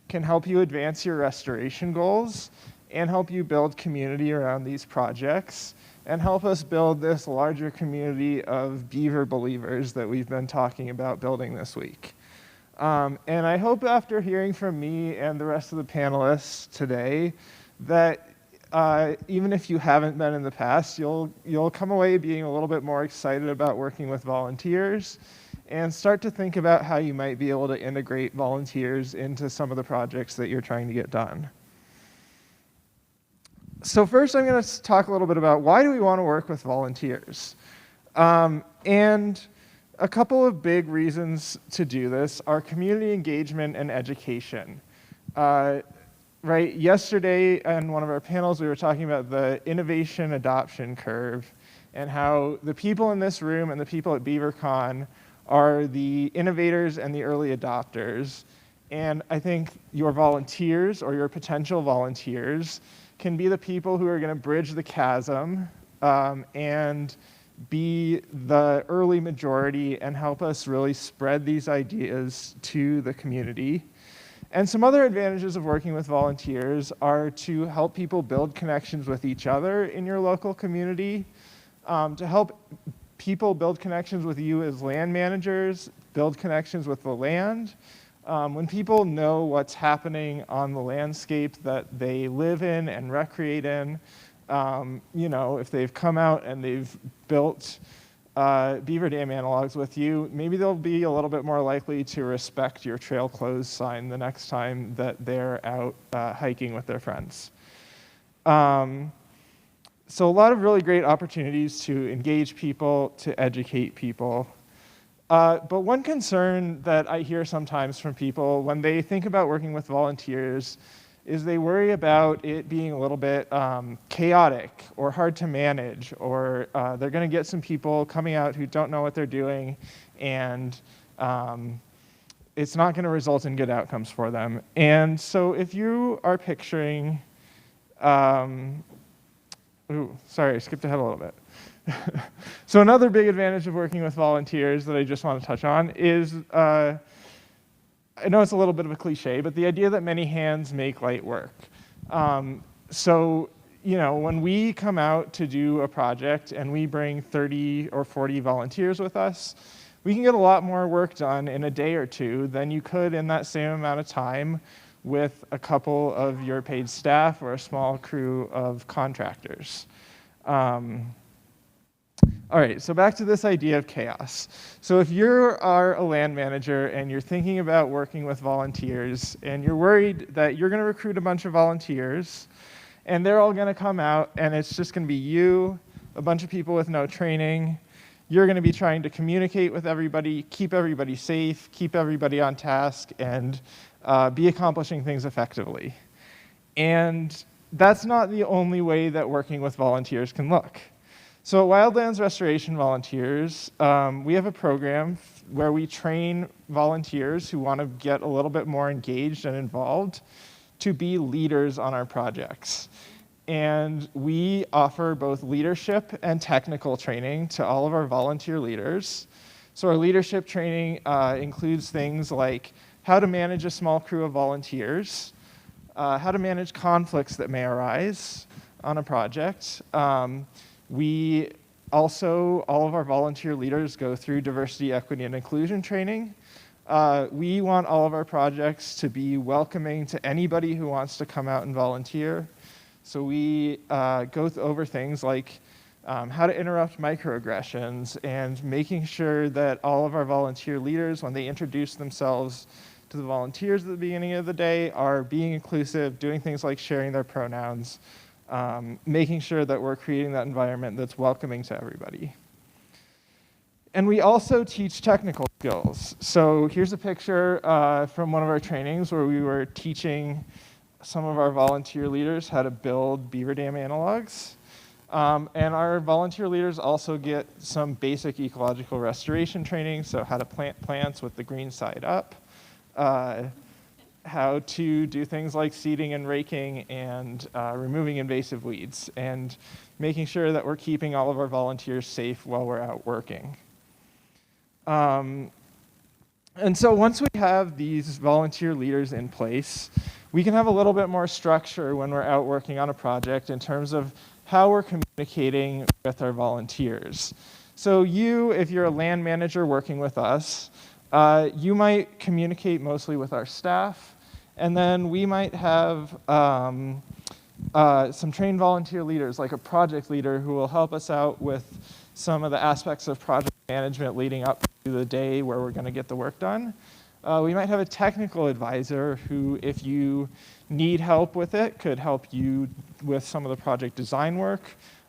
can help you advance your restoration goals and help you build community around these projects and help us build this larger community of beaver believers that we've been talking about building this week. And I hope after hearing from me and the rest of the panelists today that even if you haven't been in the past, you'll come away being a little bit more excited about working with volunteers and start to think about how you might be able to integrate volunteers into some of the projects that you're trying to get done. So first I'm going to talk a little bit about why do we want to work with volunteers. And a couple of big reasons to do this are community engagement and education. Right, yesterday in one of our panels we were talking about the innovation adoption curve and how the people in this room and the people at BeaverCon are the innovators and the early adopters. And I think your volunteers or your potential volunteers can be the people who are going to bridge the chasm and be the early majority and help us really spread these ideas to the community. And some other advantages of working with volunteers are to help people build connections with each other in your local community, to help people build connections with you as land managers, build connections with the land. When people know what's happening on the landscape that they live in and recreate in, you know, if they've come out and they've built beaver dam analogs with you, maybe they'll be a little bit more likely to respect your trail closed sign the next time that they're out hiking with their friends. So a lot of really great opportunities to engage people, to educate people. But one concern that I hear sometimes from people when they think about working with volunteers is they worry about it being a little bit chaotic or hard to manage, or they're going to get some people coming out who don't know what they're doing, and it's not going to result in good outcomes for them. And so if you are picturing, sorry, I skipped ahead a little bit. So another big advantage of working with volunteers that I just want to touch on is, I know it's a little bit of a cliche, but the idea that many hands make light work. So, you know, when we come out to do a project and we bring 30 or 40 volunteers with us, we can get a lot more work done in a day or two than you could in that same amount of time with a couple of your paid staff or a small crew of contractors. All right, so back to this idea of chaos. So if you are a land manager and you're thinking about working with volunteers and you're worried that you're going to recruit a bunch of volunteers and they're all going to come out and it's just going to be you, a bunch of people with no training, you're going to be trying to communicate with everybody, keep everybody safe, keep everybody on task, and be accomplishing things effectively. And that's not the only way that working with volunteers can look. So at Wildlands Restoration Volunteers, we have a program where we train volunteers who want to get a little bit more engaged and involved to be leaders on our projects. And we offer both leadership and technical training to all of our volunteer leaders. So our leadership training includes things like how to manage a small crew of volunteers, how to manage conflicts that may arise on a project. We also, all of our volunteer leaders go through diversity, equity, and inclusion training. We want all of our projects to be welcoming to anybody who wants to come out and volunteer. So we go over things like how to interrupt microaggressions and making sure that all of our volunteer leaders, when they introduce themselves to the volunteers at the beginning of the day, are being inclusive, doing things like sharing their pronouns, making sure that we're creating that environment that's welcoming to everybody. And we also teach technical skills. So here's a picture from one of our trainings where we were teaching some of our volunteer leaders how to build beaver dam analogs. And our volunteer leaders also get some basic ecological restoration training, so how to plant plants with the green side up, how to do things like seeding and raking and removing invasive weeds, and making sure that we're keeping all of our volunteers safe while we're out working. And so once we have these volunteer leaders in place, we can have a little bit more structure when we're out working on a project in terms of how we're communicating with our volunteers. So you, if you're a land manager working with us, you might communicate mostly with our staff, and then we might have some trained volunteer leaders, like a project leader, who will help us out with some of the aspects of project management leading up to the day where we're going to get the work done. We might have a technical advisor who, if you need help with it, could help you with some of the project design work.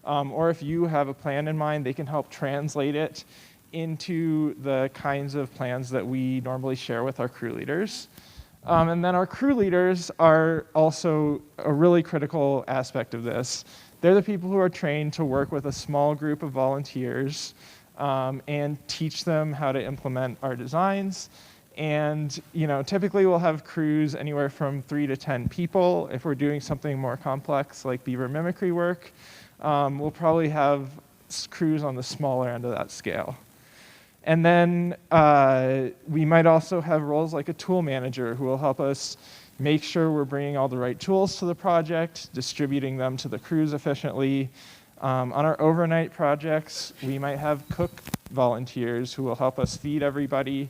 Or if you have a plan in mind, they can help translate it into the kinds of plans that we normally share with our crew leaders. And then our crew leaders are also a really critical aspect of this. They're the people who are trained to work with a small group of volunteers and teach them how to implement our designs. And typically we'll have crews anywhere from 3 to 10 people. If we're doing something more complex like beaver mimicry work, we'll probably have crews on the smaller end of that scale. And then we might also have roles like a tool manager who will help us make sure we're bringing all the right tools to the project, distributing them to the crews efficiently. On our overnight projects, we might have cook volunteers who will help us feed everybody,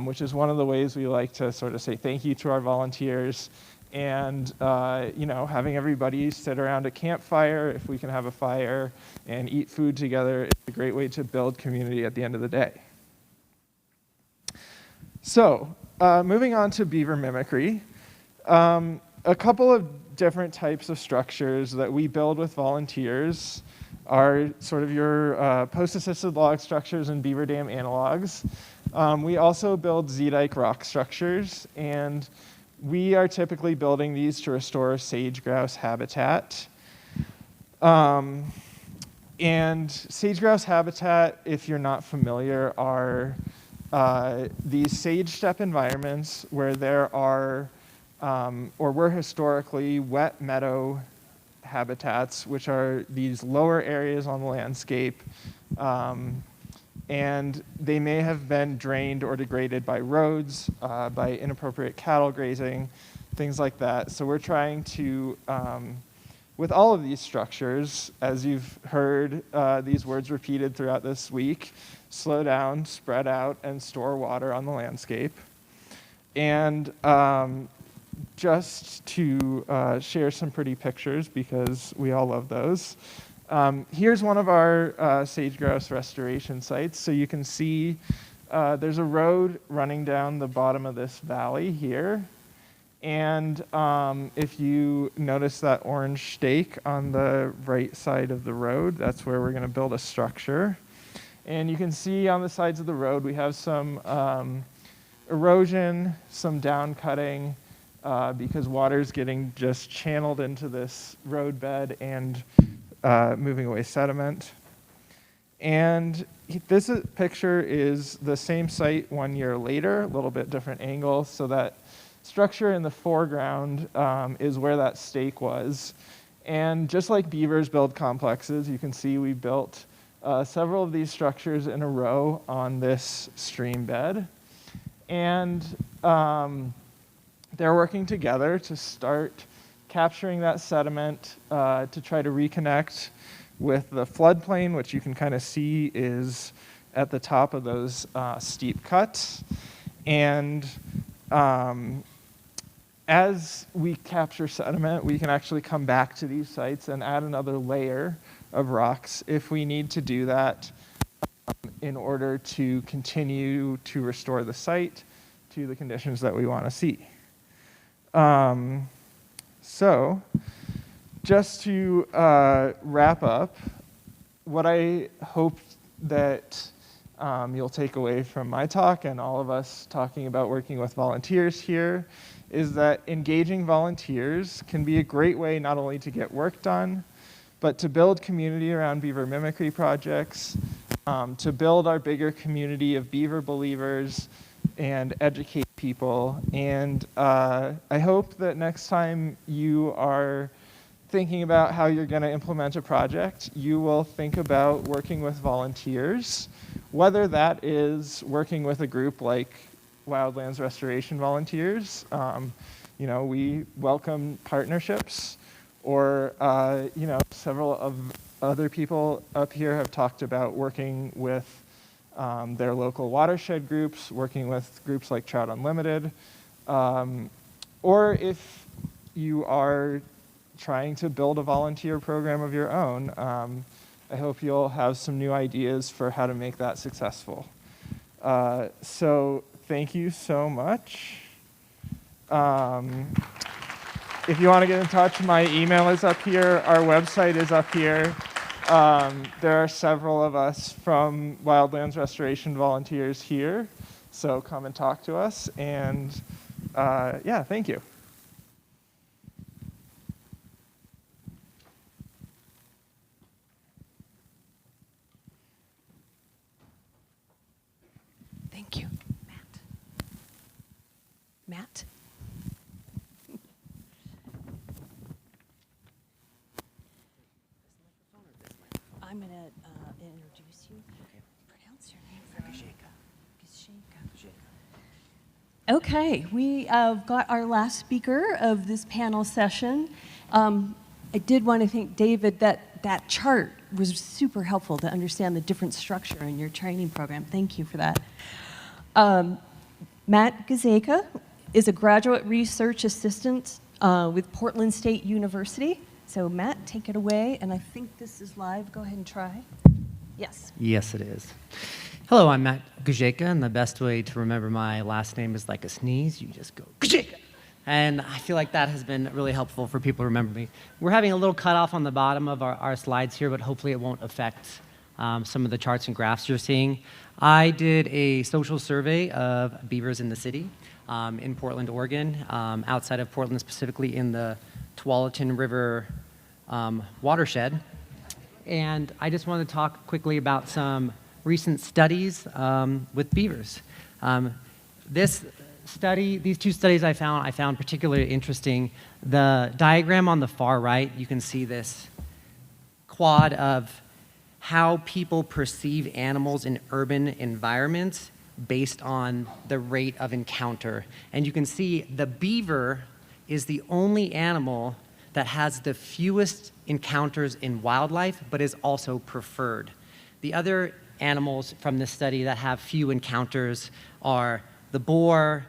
which is one of the ways we like to sort of say thank you to our volunteers. And having everybody sit around a campfire, if we can have a fire and eat food together, is a great way to build community at the end of the day. So moving on to beaver mimicry, a couple of different types of structures that we build with volunteers are sort of your post-assisted log structures and beaver dam analogs. We also build Z-dike rock structures, and we are typically building these to restore sage grouse habitat. And sage grouse habitat, if you're not familiar, are these sage steppe environments where there are, or were historically, wet meadow habitats, which are these lower areas on the landscape. And they may have been drained or degraded by roads, by inappropriate cattle grazing, things like that. So we're trying to, with all of these structures, as you've heard these words repeated throughout this week, slow down, spread out, and store water on the landscape. And just to share some pretty pictures, because we all love those. Here's one of our sage grouse restoration sites. So you can see there's a road running down the bottom of this valley here. And if you notice that orange stake on the right side of the road, that's where we're going to build a structure. And you can see on the sides of the road we have some erosion, some down cutting, because water's getting just channeled into this road bed and moving away sediment. And this picture is the same site 1 year later, a little bit different angle, so that structure in the foreground is where that stake was. And just like beavers build complexes, you can see we built several of these structures in a row on this stream bed. And they're working together to start capturing that sediment to try to reconnect with the floodplain, which you can kind of see is at the top of those steep cuts. And as we capture sediment, we can actually come back to these sites and add another layer of rocks if we need to do that in order to continue to restore the site to the conditions that we want to see. So just to wrap up, what I hope that you'll take away from my talk and all of us talking about working with volunteers here is that engaging volunteers can be a great way not only to get work done, but to build community around beaver mimicry projects, to build our bigger community of beaver believers and educate people. And I hope that next time you are thinking about how you're going to implement a project, you will think about working with volunteers, whether that is working with a group like Wildlands Restoration Volunteers. You know, we welcome partnerships, or you know, several of other people up here have talked about working with their local watershed groups, working with groups like Trout Unlimited, or if you are trying to build a volunteer program of your own, I hope you'll have some new ideas for how to make that successful. So thank you so much. If you want to get in touch, my email is up here. Our website is up here. There are several of us from Wildlands Restoration Volunteers here, so come and talk to us. And yeah, thank you. Thank you, Matt. Matt? I'm going to introduce you. Pronounce your name for Guziejka. Okay, we got our last speaker of this panel session. I did want to thank David that chart was super helpful to understand the different structure in your training program. Thank you for that. Matt Guziejka is a graduate research assistant with Portland State University. So Matt, take it away, and I think this is live. Go ahead and try. Yes. Yes, it is. Hello, I'm Matt Guziejka, and the best way to remember my last name is like a sneeze. You just go, Guziejka. And I feel like that has been really helpful for people to remember me. We're having a little cutoff on the bottom of our slides here, but hopefully it won't affect some of the charts and graphs you're seeing. I did a social survey of beavers in the city in Portland, Oregon, outside of Portland, specifically in the Tualatin River watershed. And I just want to talk quickly about some recent studies with beavers. These two studies I found particularly interesting. The diagram on the far right, you can see this quad of how people perceive animals in urban environments based on the rate of encounter. And you can see the beaver is the only animal that has the fewest encounters in wildlife, but is also preferred. The other animals from this study that have few encounters are the boar,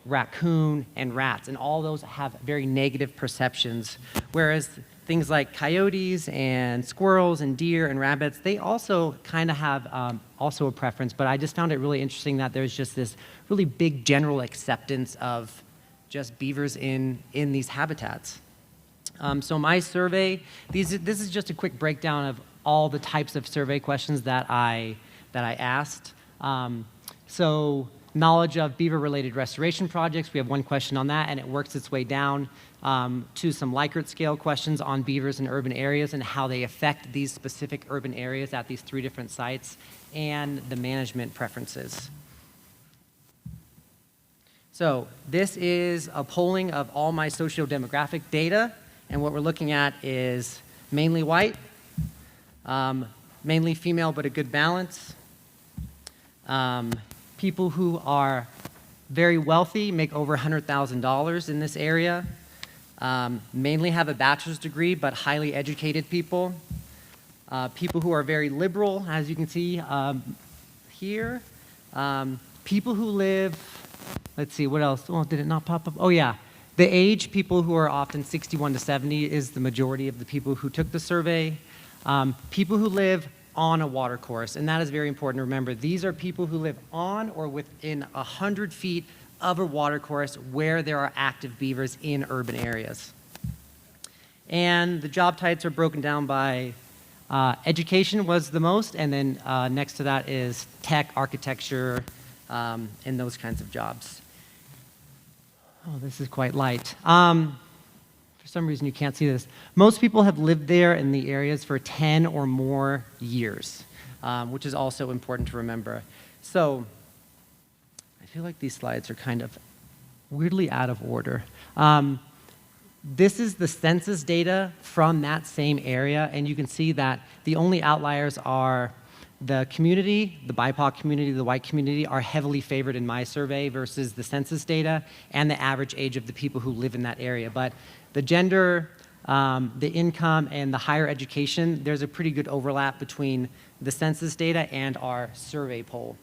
raccoon, and rats, and all those have very negative perceptions, whereas things like coyotes and squirrels and deer and rabbits, they also kind of have also a preference, but I just found it really interesting that there's just this really big general acceptance of just beavers in these habitats. So my survey, this is just a quick breakdown of all the types of survey questions that I asked. So knowledge of beaver-related restoration projects, we have one question on that, and it works its way down to some Likert scale questions on beavers in urban areas and how they affect these specific urban areas at these 3 different sites, and the management preferences. So this is a polling of all my socio-demographic data, and what we're looking at is mainly white, mainly female, but a good balance. People who are very wealthy, make over $100,000 in this area, mainly have a bachelor's degree, but highly educated people. People who are very liberal, as you can see here. People who live, let's see, what else? Oh, did it not pop up? Oh, yeah. The age, people who are often 61 to 70 is the majority of the people who took the survey. People who live on a water course, and that is very important to remember. These are people who live on or within 100 feet of a water course where there are active beavers in urban areas. And the job types are broken down by education was the most, and then next to that is tech, architecture, and those kinds of jobs. Oh, this is quite light. For some reason you can't see this. Most people have lived there in the areas for 10 or more years, which is also important to remember. So I feel like these slides are kind of weirdly out of order. This is the census data from that same area, and you can see that the only outliers are the community, the BIPOC community, the white community are heavily favored in my survey versus the census data and the average age of the people who live in that area. But the gender, the income, and the higher education, there's a pretty good overlap between the census data and our survey poll.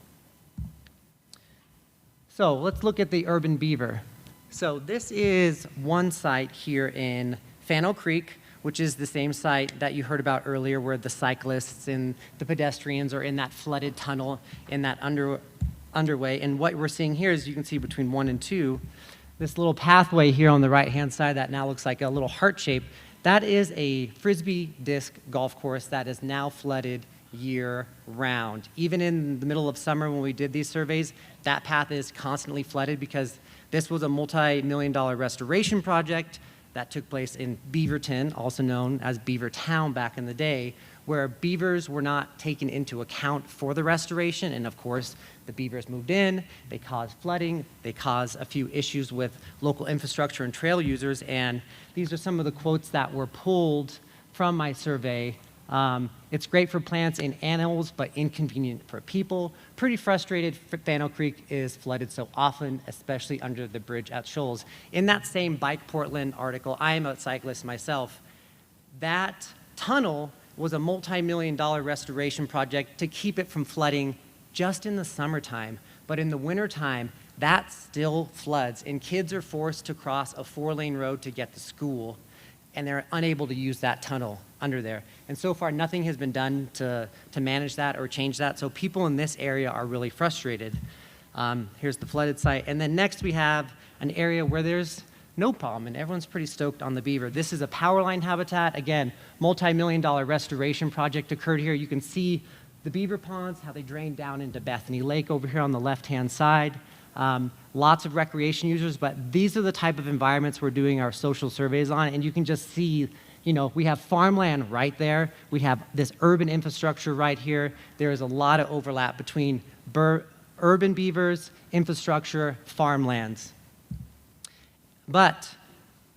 So let's look at the urban beaver. So this is one site here in Fano Creek, which is the same site that you heard about earlier where the cyclists and the pedestrians are in that flooded tunnel in that underway. And what we're seeing here is you can see between 1 and 2, this little pathway here on the right-hand side that now looks like a little heart shape, that is a Frisbee disc golf course that is now flooded year-round. Even in the middle of summer when we did these surveys, that path is constantly flooded because this was a multi-million-dollar restoration project that took place in Beaverton, also known as Beavertown back in the day, where beavers were not taken into account for the restoration. And of course, the beavers moved in, they caused flooding, they caused a few issues with local infrastructure and trail users. And these are some of the quotes that were pulled from my survey. It's great for plants and animals, but inconvenient for people. Pretty frustrated Fano Creek is flooded so often, especially under the bridge at Shoals. In that same Bike Portland article, I am a cyclist myself, that tunnel was a multi-million-dollar restoration project to keep it from flooding just in the summertime. But in the wintertime, that still floods, and kids are forced to cross a 4-lane road to get to school, and they're unable to use that tunnel under there. And so far, nothing has been done to manage that or change that. So people in this area are really frustrated. Here's the flooded site. And then next we have an area where there's no problem, and everyone's pretty stoked on the beaver. This is a power line habitat. Again, multi-million-dollar restoration project occurred here. You can see the beaver ponds, how they drain down into Bethany Lake over here on the left-hand side. Lots of recreation users, but these are the type of environments we're doing our social surveys on, and you can just see, you know, we have farmland right there. We have this urban infrastructure right here. There is a lot of overlap between urban beavers, infrastructure, farmlands. But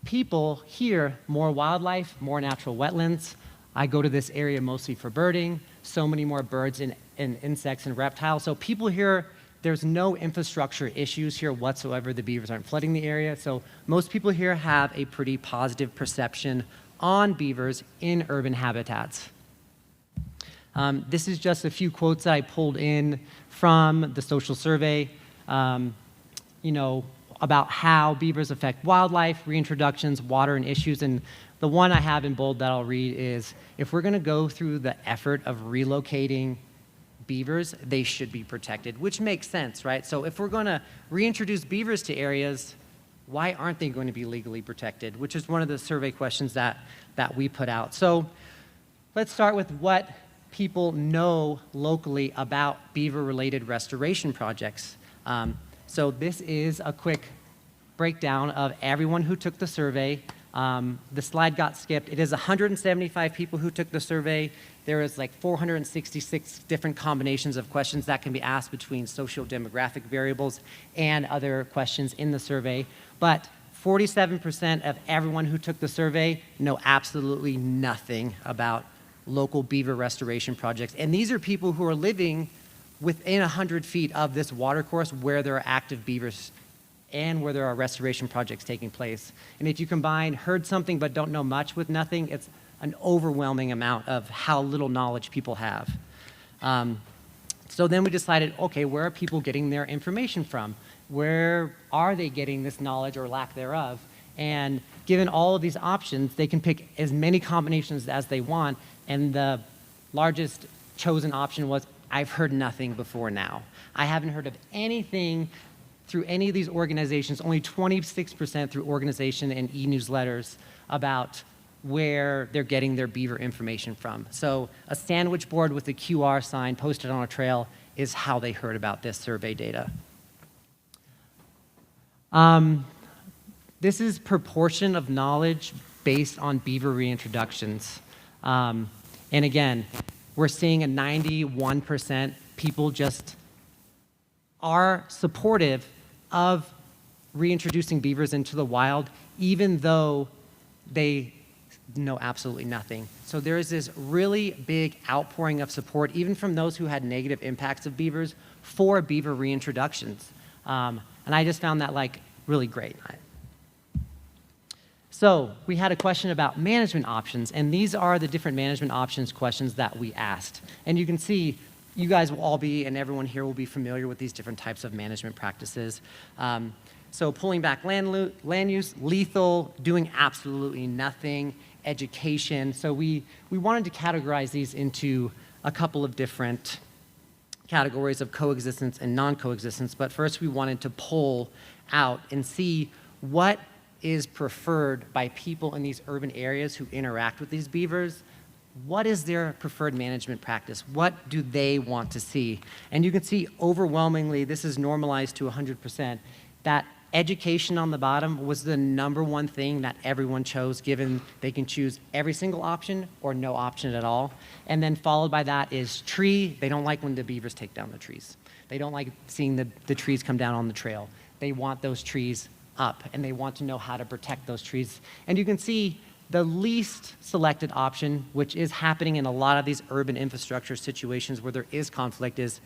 people here, more wildlife, more natural wetlands. I go to this area mostly for birding, so many more birds and insects and reptiles. So people here, there's no infrastructure issues here whatsoever. The beavers aren't flooding the area. So most people here have a pretty positive perception on beavers in urban habitats. This is just a few quotes that I pulled in from the social survey, you know, about how beavers affect wildlife, reintroductions, water, and issues. And the one I have in bold that I'll read is, if we're going to go through the effort of relocating beavers, they should be protected, which makes sense, right? So if we're going to reintroduce beavers to areas, why aren't they going to be legally protected? Which is one of the survey questions that we put out. So let's start with what people know locally about beaver-related restoration projects. So this is a quick breakdown of everyone who took the survey. The slide got skipped. It is 175 people who took the survey. There is like 466 different combinations of questions that can be asked between socio-demographic variables and other questions in the survey. But 47% of everyone who took the survey know absolutely nothing about local beaver restoration projects. And these are people who are living within 100 feet of this watercourse where there are active beavers and where there are restoration projects taking place. And if you combine heard something but don't know much with nothing, it's an overwhelming amount of how little knowledge people have. So then we decided, okay, where are people getting their information from? Where are they getting this knowledge or lack thereof? And given all of these options, they can pick as many combinations as they want. And the largest chosen option was, I've heard nothing before now. I haven't heard of anything through any of these organizations, only 26% through organization and e-newsletters about where they're getting their beaver information from. So a sandwich board with a QR sign posted on a trail is how they heard about this survey data. This is proportion of knowledge based on beaver reintroductions. And again, we're seeing a 91% people just are supportive of reintroducing beavers into the wild, even though they know absolutely nothing. So there is this really big outpouring of support, even from those who had negative impacts of beavers, for beaver reintroductions. And I just found that like really great. So we had a question about management options, and these are the different management options questions that we asked. And you can see, you guys will all be, and everyone here will be familiar with these different types of management practices. So pulling back land use, lethal, doing absolutely nothing, education. So we wanted to categorize these into a couple of different categories of coexistence and non-coexistence, but first we wanted to pull out and see what is preferred by people in these urban areas who interact with these beavers. What is their preferred management practice? What do they want to see? And you can see overwhelmingly, this is normalized to 100%, that education on the bottom was the #1 thing that everyone chose, given they can choose every single option or no option at all. And then followed by that is tree. They don't like when the beavers take down the trees. They don't like seeing the trees come down on the trail. They want those trees up, and they want to know how to protect those trees. And you can see the least selected option, which is happening in a lot of these urban infrastructure situations where there is conflict, is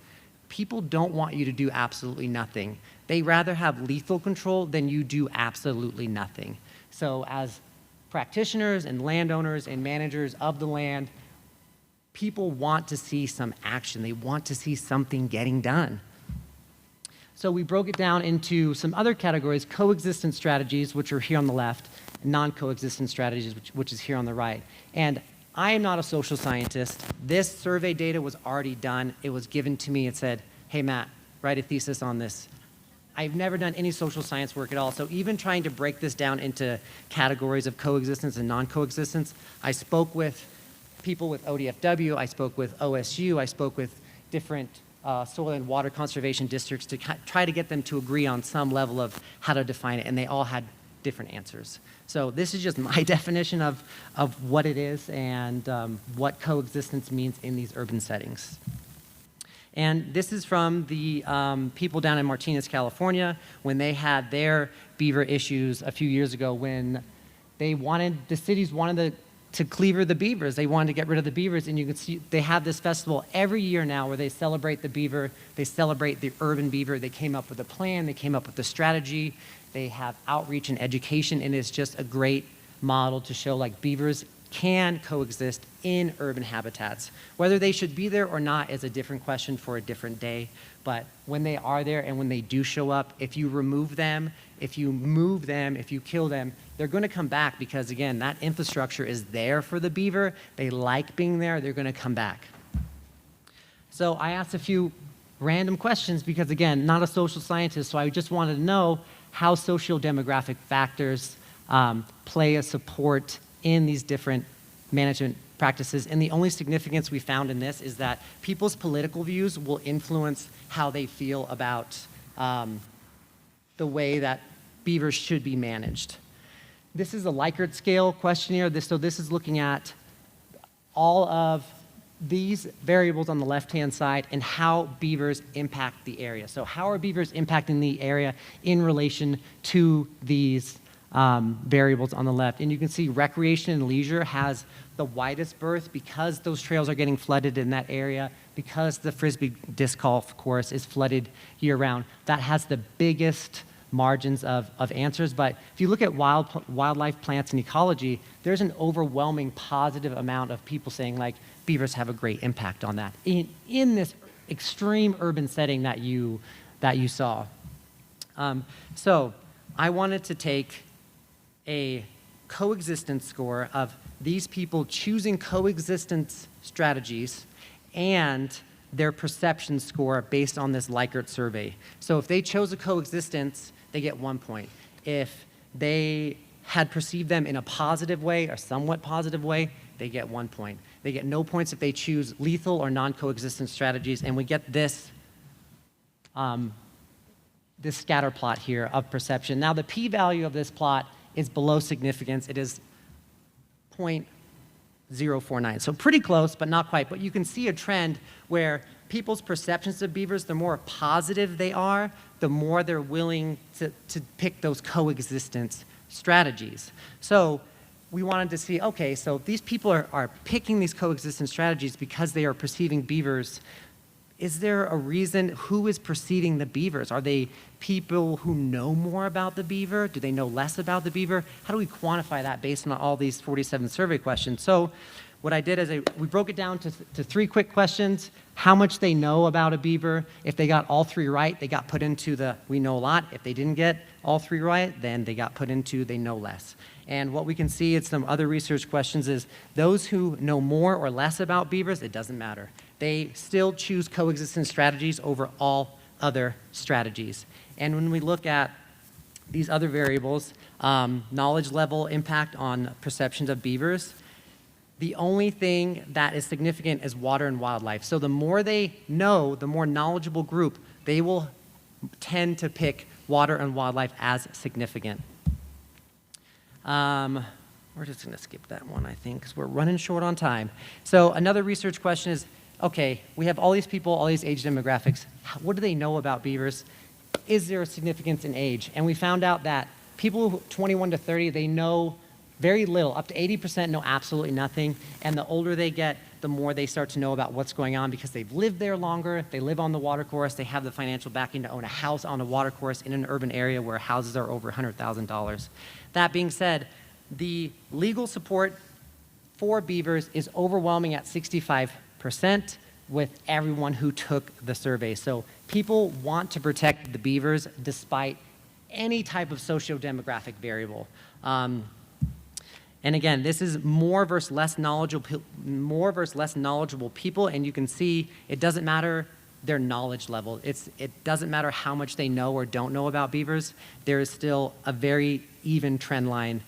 people don't want you to do absolutely nothing. They rather have lethal control than you do absolutely nothing. So as practitioners and landowners and managers of the land, people want to see some action. They want to see something getting done. So we broke it down into some other categories: coexistence strategies, which are here on the left, and non-coexistence strategies, which is here on the right. And I am not a social scientist. This survey data was already done. It was given to me. It said, hey, Matt, write a thesis on this. I've never done any social science work at all. So even trying to break this down into categories of coexistence and non-coexistence, I spoke with people with ODFW, I spoke with OSU, I spoke with different soil and water conservation districts to try to get them to agree on some level of how to define it, and they all had different answers. So this is just my definition of what it is and what coexistence means in these urban settings. And this is from the people down in Martinez, California, when they had their beaver issues a few years ago, when the cities wanted to cleaver the beavers. They wanted to get rid of the beavers, and you can see they have this festival every year now where they celebrate the beaver, they celebrate the urban beaver. They came up with a plan, they came up with a strategy, they have outreach and education, and it's just a great model to show like beavers can coexist in urban habitats. Whether they should be there or not is a different question for a different day, but when they are there and when they do show up, if you remove them, if you move them, if you kill them, they're going to come back because, again, that infrastructure is there for the beaver. They like being there. They're going to come back. So I asked a few random questions because, again, not a social scientist, so I just wanted to know how socio-demographic factors play a support in these different management practices. And the only significance we found in this is that people's political views will influence how they feel about the way that beavers should be managed. This is a Likert scale questionnaire. So this is looking at all of these variables on the left-hand side and how beavers impact the area. So how are beavers impacting the area in relation to these variables on the left? And you can see recreation and leisure has the widest berth because those trails are getting flooded in that area, because the Frisbee disc golf course is flooded year-round. That has the biggest margins of answers. But if you look at wildlife, plants, and ecology, there's an overwhelming positive amount of people saying like beavers have a great impact on that in this extreme urban setting that you saw. So I wanted to take a coexistence score of these people choosing coexistence strategies and their perception score based on this Likert survey. So if they chose a coexistence, they get 1 point. If they had perceived them in a positive way or somewhat positive way, they get 1 point. They get no points if they choose lethal or non-coexistence strategies, and we get this this scatter plot here of perception. Now the p-value of this plot is below significance. It is 0.049. So pretty close, but not quite. But you can see a trend where people's perceptions of beavers, the more positive they are, the more they're willing to pick those coexistence strategies. So we wanted to see, okay, so these people are picking these coexistence strategies because they are perceiving beavers. Is there a reason? Who is perceiving the beavers? Are they people who know more about the beaver? Do they know less about the beaver? How do we quantify that based on all these 47 survey questions? So what I did is we broke it down to 3 quick questions. How much they know about a beaver. If they got all 3 right, they got put into the we know a lot. If they didn't get all 3 right, then they got put into they know less. And what we can see in some other research questions is those who know more or less about beavers, it doesn't matter. They still choose coexistence strategies over all other strategies. And when we look at these other variables, knowledge level impact on perceptions of beavers, the only thing that is significant is water and wildlife. So the more they know, the more knowledgeable group, they will tend to pick water and wildlife as significant. We're just going to skip that one, I think, because we're running short on time. So another research question is, okay, we have all these people, all these age demographics. What do they know about beavers? Is there a significance in age? And we found out that people 21 to 30, they know very little. Up to 80% know absolutely nothing. And the older they get, the more they start to know about what's going on because they've lived there longer, they live on the watercourse, they have the financial backing to own a house on a watercourse in an urban area where houses are over $100,000. That being said, the legal support for beavers is overwhelming at 65% with everyone who took the survey. So people want to protect the beavers despite any type of socio-demographic variable. And again, this is more versus less knowledgeable people, and you can see it doesn't matter their knowledge level. It doesn't matter how much they know or don't know about beavers. There is still a very even trend line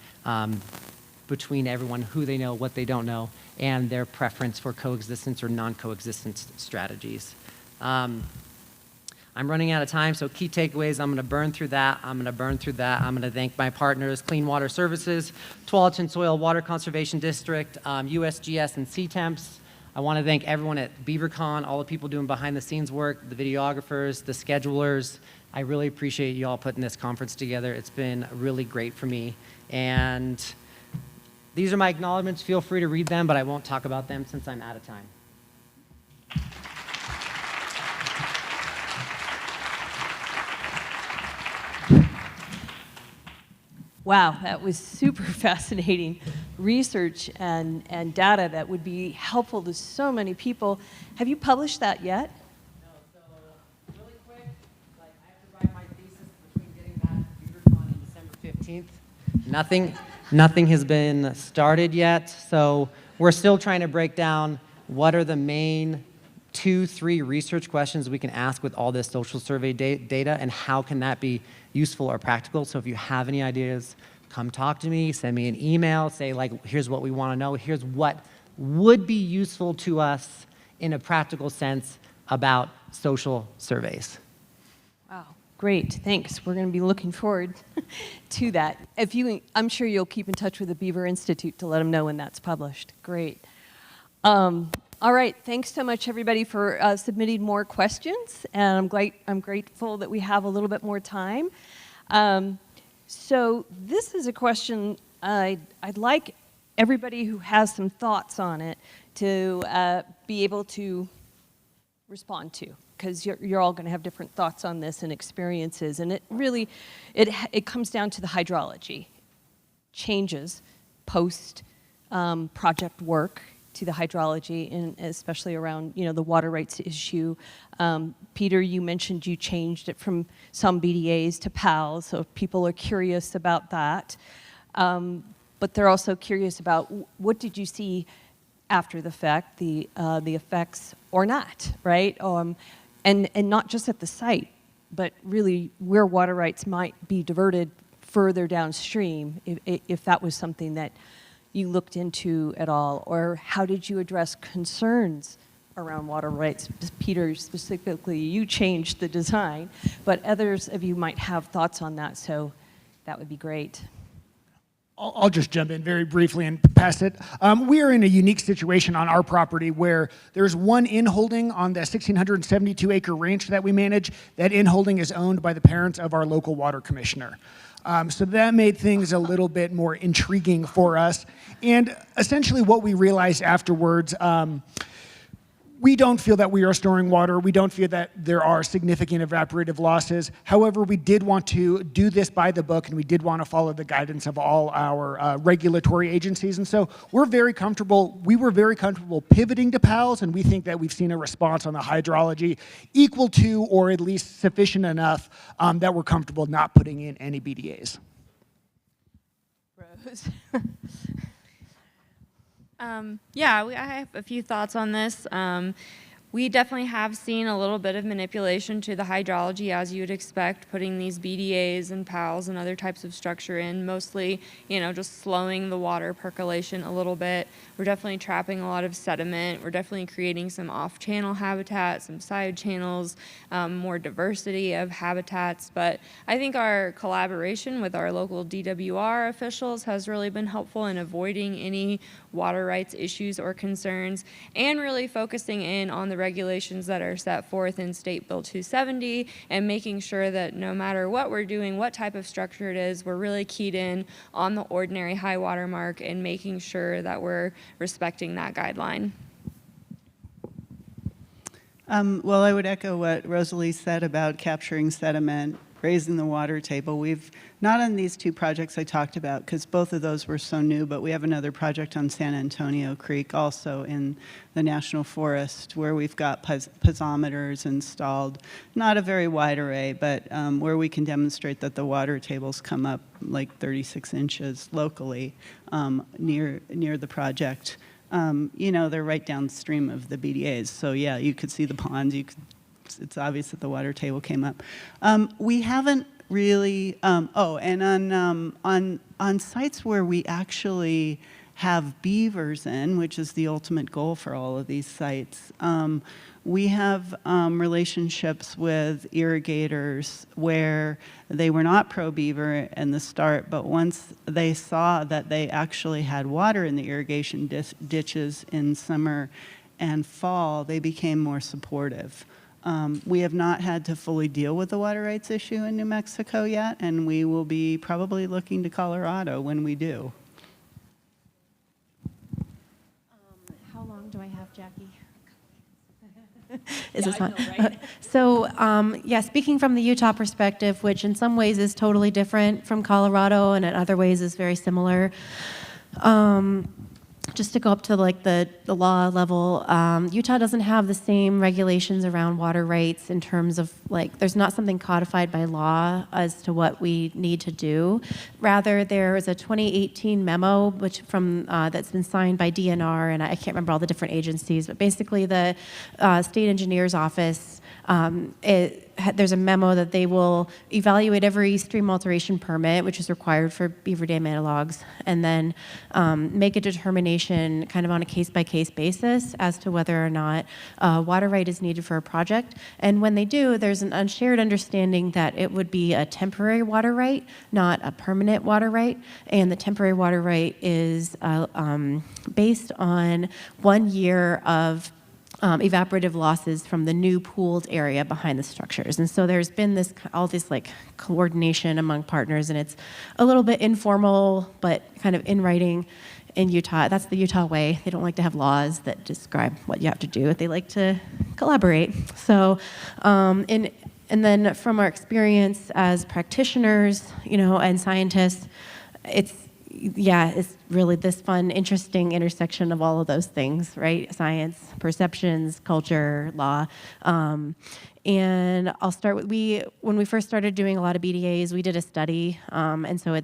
between everyone, who they know, what they don't know, and their preference for coexistence or non-coexistence strategies. I'm running out of time, so key takeaways, I'm going to burn through that. I'm going to thank my partners, Clean Water Services, Tualatin Soil Water Conservation District, USGS, and CTEMPS. I want to thank everyone at BeaverCon, all the people doing behind-the-scenes work, the videographers, the schedulers. I really appreciate you all putting this conference together. It's been really great for me. And these are my acknowledgments. Feel free to read them, but I won't talk about them since I'm out of time. Wow, that was super fascinating research and data that would be helpful to so many people. Have you published that yet? No, so really quick, I have to write my thesis between getting back to BeaverCon and December 15th. Nothing has been started yet, so we're still trying to break down what are the main 2-3 research questions we can ask with all this social survey data, and how can that be useful or practical. So if you have any ideas, come talk to me, send me an email, say here's what we want to know, here's what would be useful to us in a practical sense about social surveys. Wow, great, thanks. We're going to be looking forward to that. I'm sure you'll keep in touch with the Beaver Institute to let them know when that's published. Great. All right, thanks so much, everybody, for submitting more questions, and I'm grateful that we have a little bit more time. So this is a question I'd like everybody who has some thoughts on it to be able to respond to, because you're all going to have different thoughts on this and experiences, and it really, it comes down to the hydrology. Changes post project work to the hydrology, and especially around the water rights issue. Peter, you mentioned you changed it from some BDAs to PALs, so people are curious about that. But they're also curious about what did you see after the fact, the effects or not, right? And not just at the site, but really where water rights might be diverted further downstream, if that was something that you looked into at all, or how did you address concerns around water rights? Peter, specifically, you changed the design, but others of you might have thoughts on that, so that would be great. I'll just jump in very briefly and pass it. We are in a unique situation on our property where there's one in-holding on the 1,672-acre ranch that we manage. That in-holding is owned by the parents of our local water commissioner. So that made things a little bit more intriguing for us. And essentially what we realized afterwards, we don't feel that we are storing water. We don't feel that there are significant evaporative losses. However, we did want to do this by the book, and we did want to follow the guidance of all our regulatory agencies. And so we were very comfortable pivoting to PALs, and we think that we've seen a response on the hydrology equal to or at least sufficient enough that we're comfortable not putting in any BDAs. Rose. I have a few thoughts on this. We definitely have seen a little bit of manipulation to the hydrology, as you would expect, putting these BDAs and PALs and other types of structure in, mostly, just slowing the water percolation a little bit. We're definitely trapping a lot of sediment. We're definitely creating some off-channel habitat, some side channels, more diversity of habitats. But I think our collaboration with our local DWR officials has really been helpful in avoiding any water rights issues or concerns, and really focusing in on the regulations that are set forth in State Bill 270 and making sure that no matter what we're doing, what type of structure it is, we're really keyed in on the ordinary high water mark and making sure that we're respecting that guideline. Well, I would echo what Rosalee said about capturing sediment, raising the water table. We've, not on these two projects I talked about, because both of those were so new, but we have another project on San Antonio Creek, also in the National Forest, where we've got piezometers installed. Not a very wide array, but where we can demonstrate that the water tables come up like 36 inches locally near the project. They're right downstream of the BDAs, so yeah, you could see the ponds. It's obvious that the water table came up. We haven't really, and on sites where we actually have beavers in, which is the ultimate goal for all of these sites, we have relationships with irrigators where they were not pro-beaver in the start, but once they saw that they actually had water in the irrigation ditches in summer and fall, they became more supportive. We have not had to fully deal with the water rights issue in New Mexico yet, and we will be probably looking to Colorado when we do. How long do I have, Jackie? Is this on? Right? So, speaking from the Utah perspective, which in some ways is totally different from Colorado and in other ways is very similar, just to go up to like the law level, Utah doesn't have the same regulations around water rights in terms of there's not something codified by law as to what we need to do. Rather, there is a 2018 memo that's been signed by DNR, and I can't remember all the different agencies, but basically the state engineer's office, there's a memo that they will evaluate every stream alteration permit, which is required for beaver dam analogs, and then make a determination kind of on a case-by-case basis as to whether or not water right is needed for a project. And when they do, there's an unshared understanding that it would be a temporary water right, not a permanent water right. And the temporary water right is based on 1 year of evaporative losses from the new pooled area behind the structures. And so there's been all this coordination among partners, and it's a little bit informal, but kind of in writing in Utah. That's the Utah way. They don't like to have laws that describe what you have to do. They like to collaborate. So, and then from our experience as practitioners, and scientists, it's really this fun, interesting intersection of all of those things, right? Science, perceptions, culture, law. And I'll start with, when we first started doing a lot of BDAs, we did a study. And so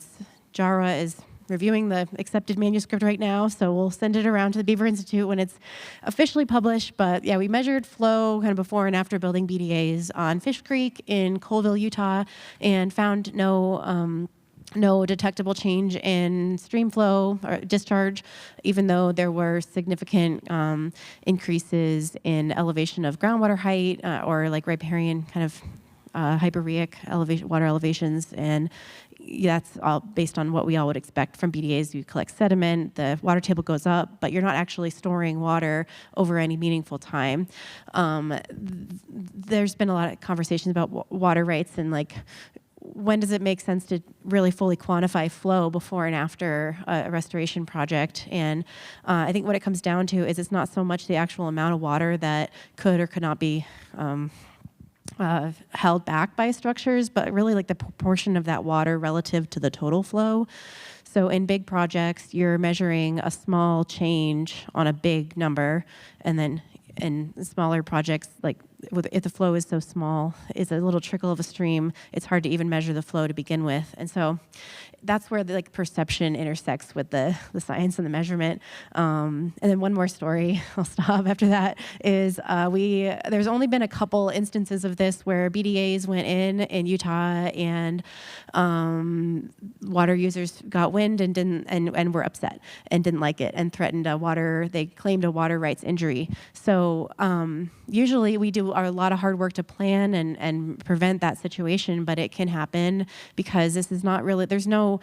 JARA is reviewing the accepted manuscript right now, so we'll send it around to the Beaver Institute when it's officially published. But yeah, we measured flow kind of before and after building BDAs on Fish Creek in Colville, Utah, and found no detectable change in stream flow or discharge, even though there were significant increases in elevation of groundwater height or riparian kind of hyperreic water elevations, and that's all based on what we all would expect from BDAs. You collect sediment, the water table goes up, but you're not actually storing water over any meaningful time. There's been a lot of conversations about water rights and like, when does it make sense to really fully quantify flow before and after a restoration project? And I think what it comes down to is it's not so much the actual amount of water that could or could not be held back by structures, but really like the proportion of that water relative to the total flow. So in big projects, you're measuring a small change on a big number, and then in smaller projects, like if the flow is so small, it's a little trickle of a stream, it's hard to even measure the flow to begin with. And so that's where the perception intersects with the science and the measurement. And then one more story, I'll stop after that, is there's only been a couple instances of this where BDAs went in Utah and water users got wind and were upset and didn't like it and threatened they claimed a water rights injury. So usually we do a lot of hard work to plan and prevent that situation, but it can happen because this is not really, there's no,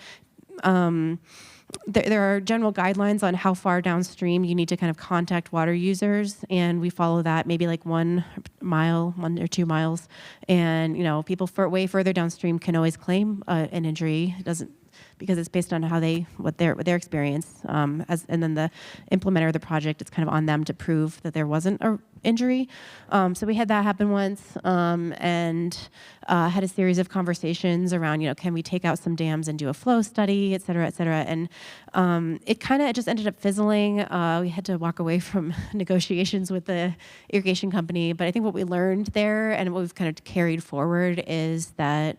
there are general guidelines on how far downstream you need to kind of contact water users, and we follow that maybe like 1 or 2 miles. And people way further downstream can always claim an injury. It doesn't, because it's based on what their experience, and then the implementer of the project, it's kind of on them to prove that there wasn't an injury. So we had that happen once, and had a series of conversations around, can we take out some dams and do a flow study, et cetera, et cetera. And it kind of just ended up fizzling. We had to walk away from negotiations with the irrigation company. But I think what we learned there and what we've kind of carried forward is that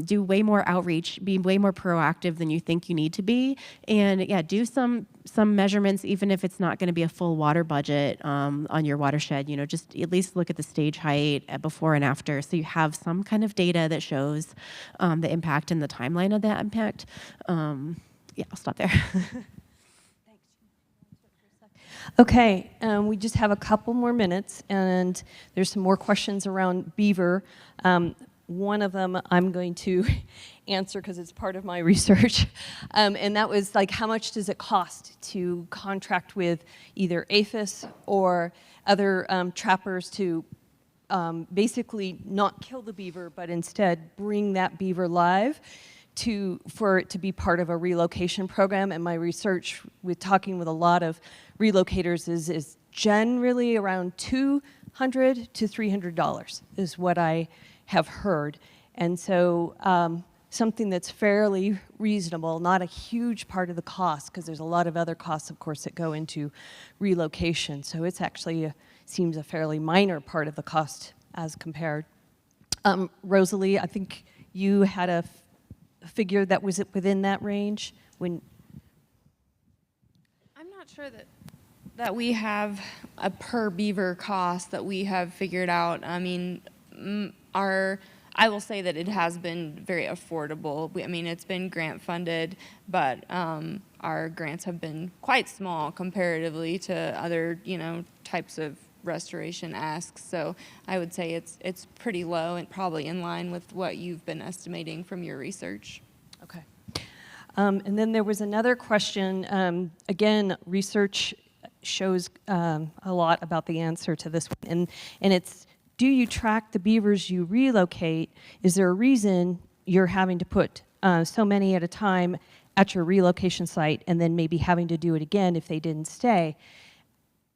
do way more outreach, be way more proactive than you think you need to be, and do some measurements, even if it's not going to be a full water budget on your watershed. Just at least look at the stage height before and after, so you have some kind of data that shows the impact and the timeline of that impact. I'll stop there. Okay, we just have a couple more minutes, and there's some more questions around beaver. One of them I'm going to answer because it's part of my research, and that was like, how much does it cost to contract with either APHIS or other trappers to basically not kill the beaver, but instead bring that beaver live for it to be part of a relocation program? And my research with talking with a lot of relocators is generally around $200 to $300 is what I have heard. And so something that's fairly reasonable, not a huge part of the cost, because there's a lot of other costs, of course, that go into relocation. So it's actually seems a fairly minor part of the cost as compared. Rosalee, I think you had a figure that was within that range when. I'm not sure that we have a per beaver cost that we have figured out. I mean, I will say that it has been very affordable. It's been grant funded, but our grants have been quite small comparatively to other, types of restoration asks. So I would say it's pretty low and probably in line with what you've been estimating from your research. Okay. And then there was another question. Again, research shows a lot about the answer to this one, and it's, do you track the beavers you relocate? Is there a reason you're having to put so many at a time at your relocation site and then maybe having to do it again if they didn't stay?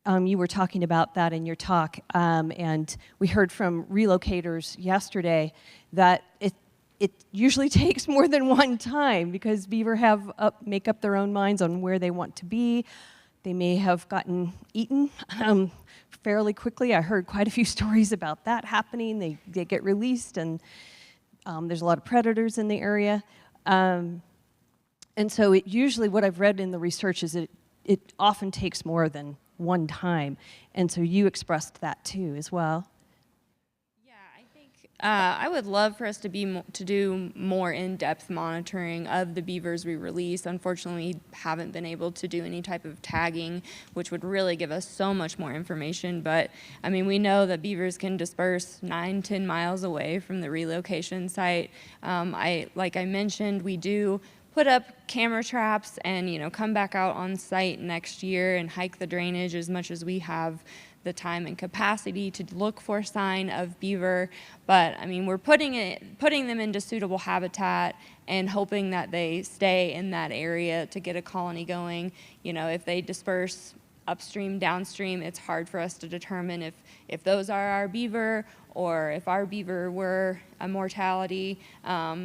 You were talking about that in your talk, and we heard from relocators yesterday that it usually takes more than one time because beaver make up their own minds on where they want to be. They may have gotten eaten fairly quickly. I heard quite a few stories about that happening. They get released, and there's a lot of predators in the area. And so it usually, what I've read in the research is it often takes more than one time. And so you expressed that too as well. Yeah, I think I would love for us to do more in-depth monitoring of the beavers we release. Unfortunately, we haven't been able to do any type of tagging, which would really give us so much more information. But I mean, we know that beavers can disperse 9-10 miles away from the relocation site. Like I mentioned, we do put up camera traps and, you know, come back out on site next year and hike the drainage as much as we have the time and capacity to look for sign of beaver. But I mean, we're putting them into suitable habitat and hoping that they stay in that area to get a colony going. You know, if they disperse upstream, downstream, it's hard for us to determine if those are our beaver or if our beaver were a mortality.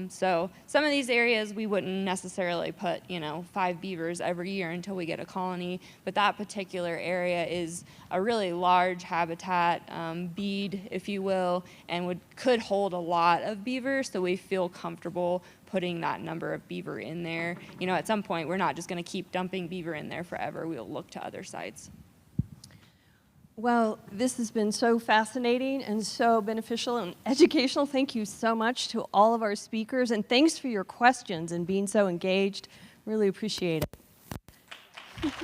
So some of these areas we wouldn't necessarily put, you know, 5 beavers every year until we get a colony, but that particular area is a really large habitat, bead, if you will, and could hold a lot of beavers, so we feel comfortable putting that number of beaver in there. You know, at some point, we're not just gonna keep dumping beaver in there forever. We'll look to other sites. Well, this has been so fascinating and so beneficial and educational. Thank you so much to all of our speakers, and thanks for your questions and being so engaged. Really appreciate it.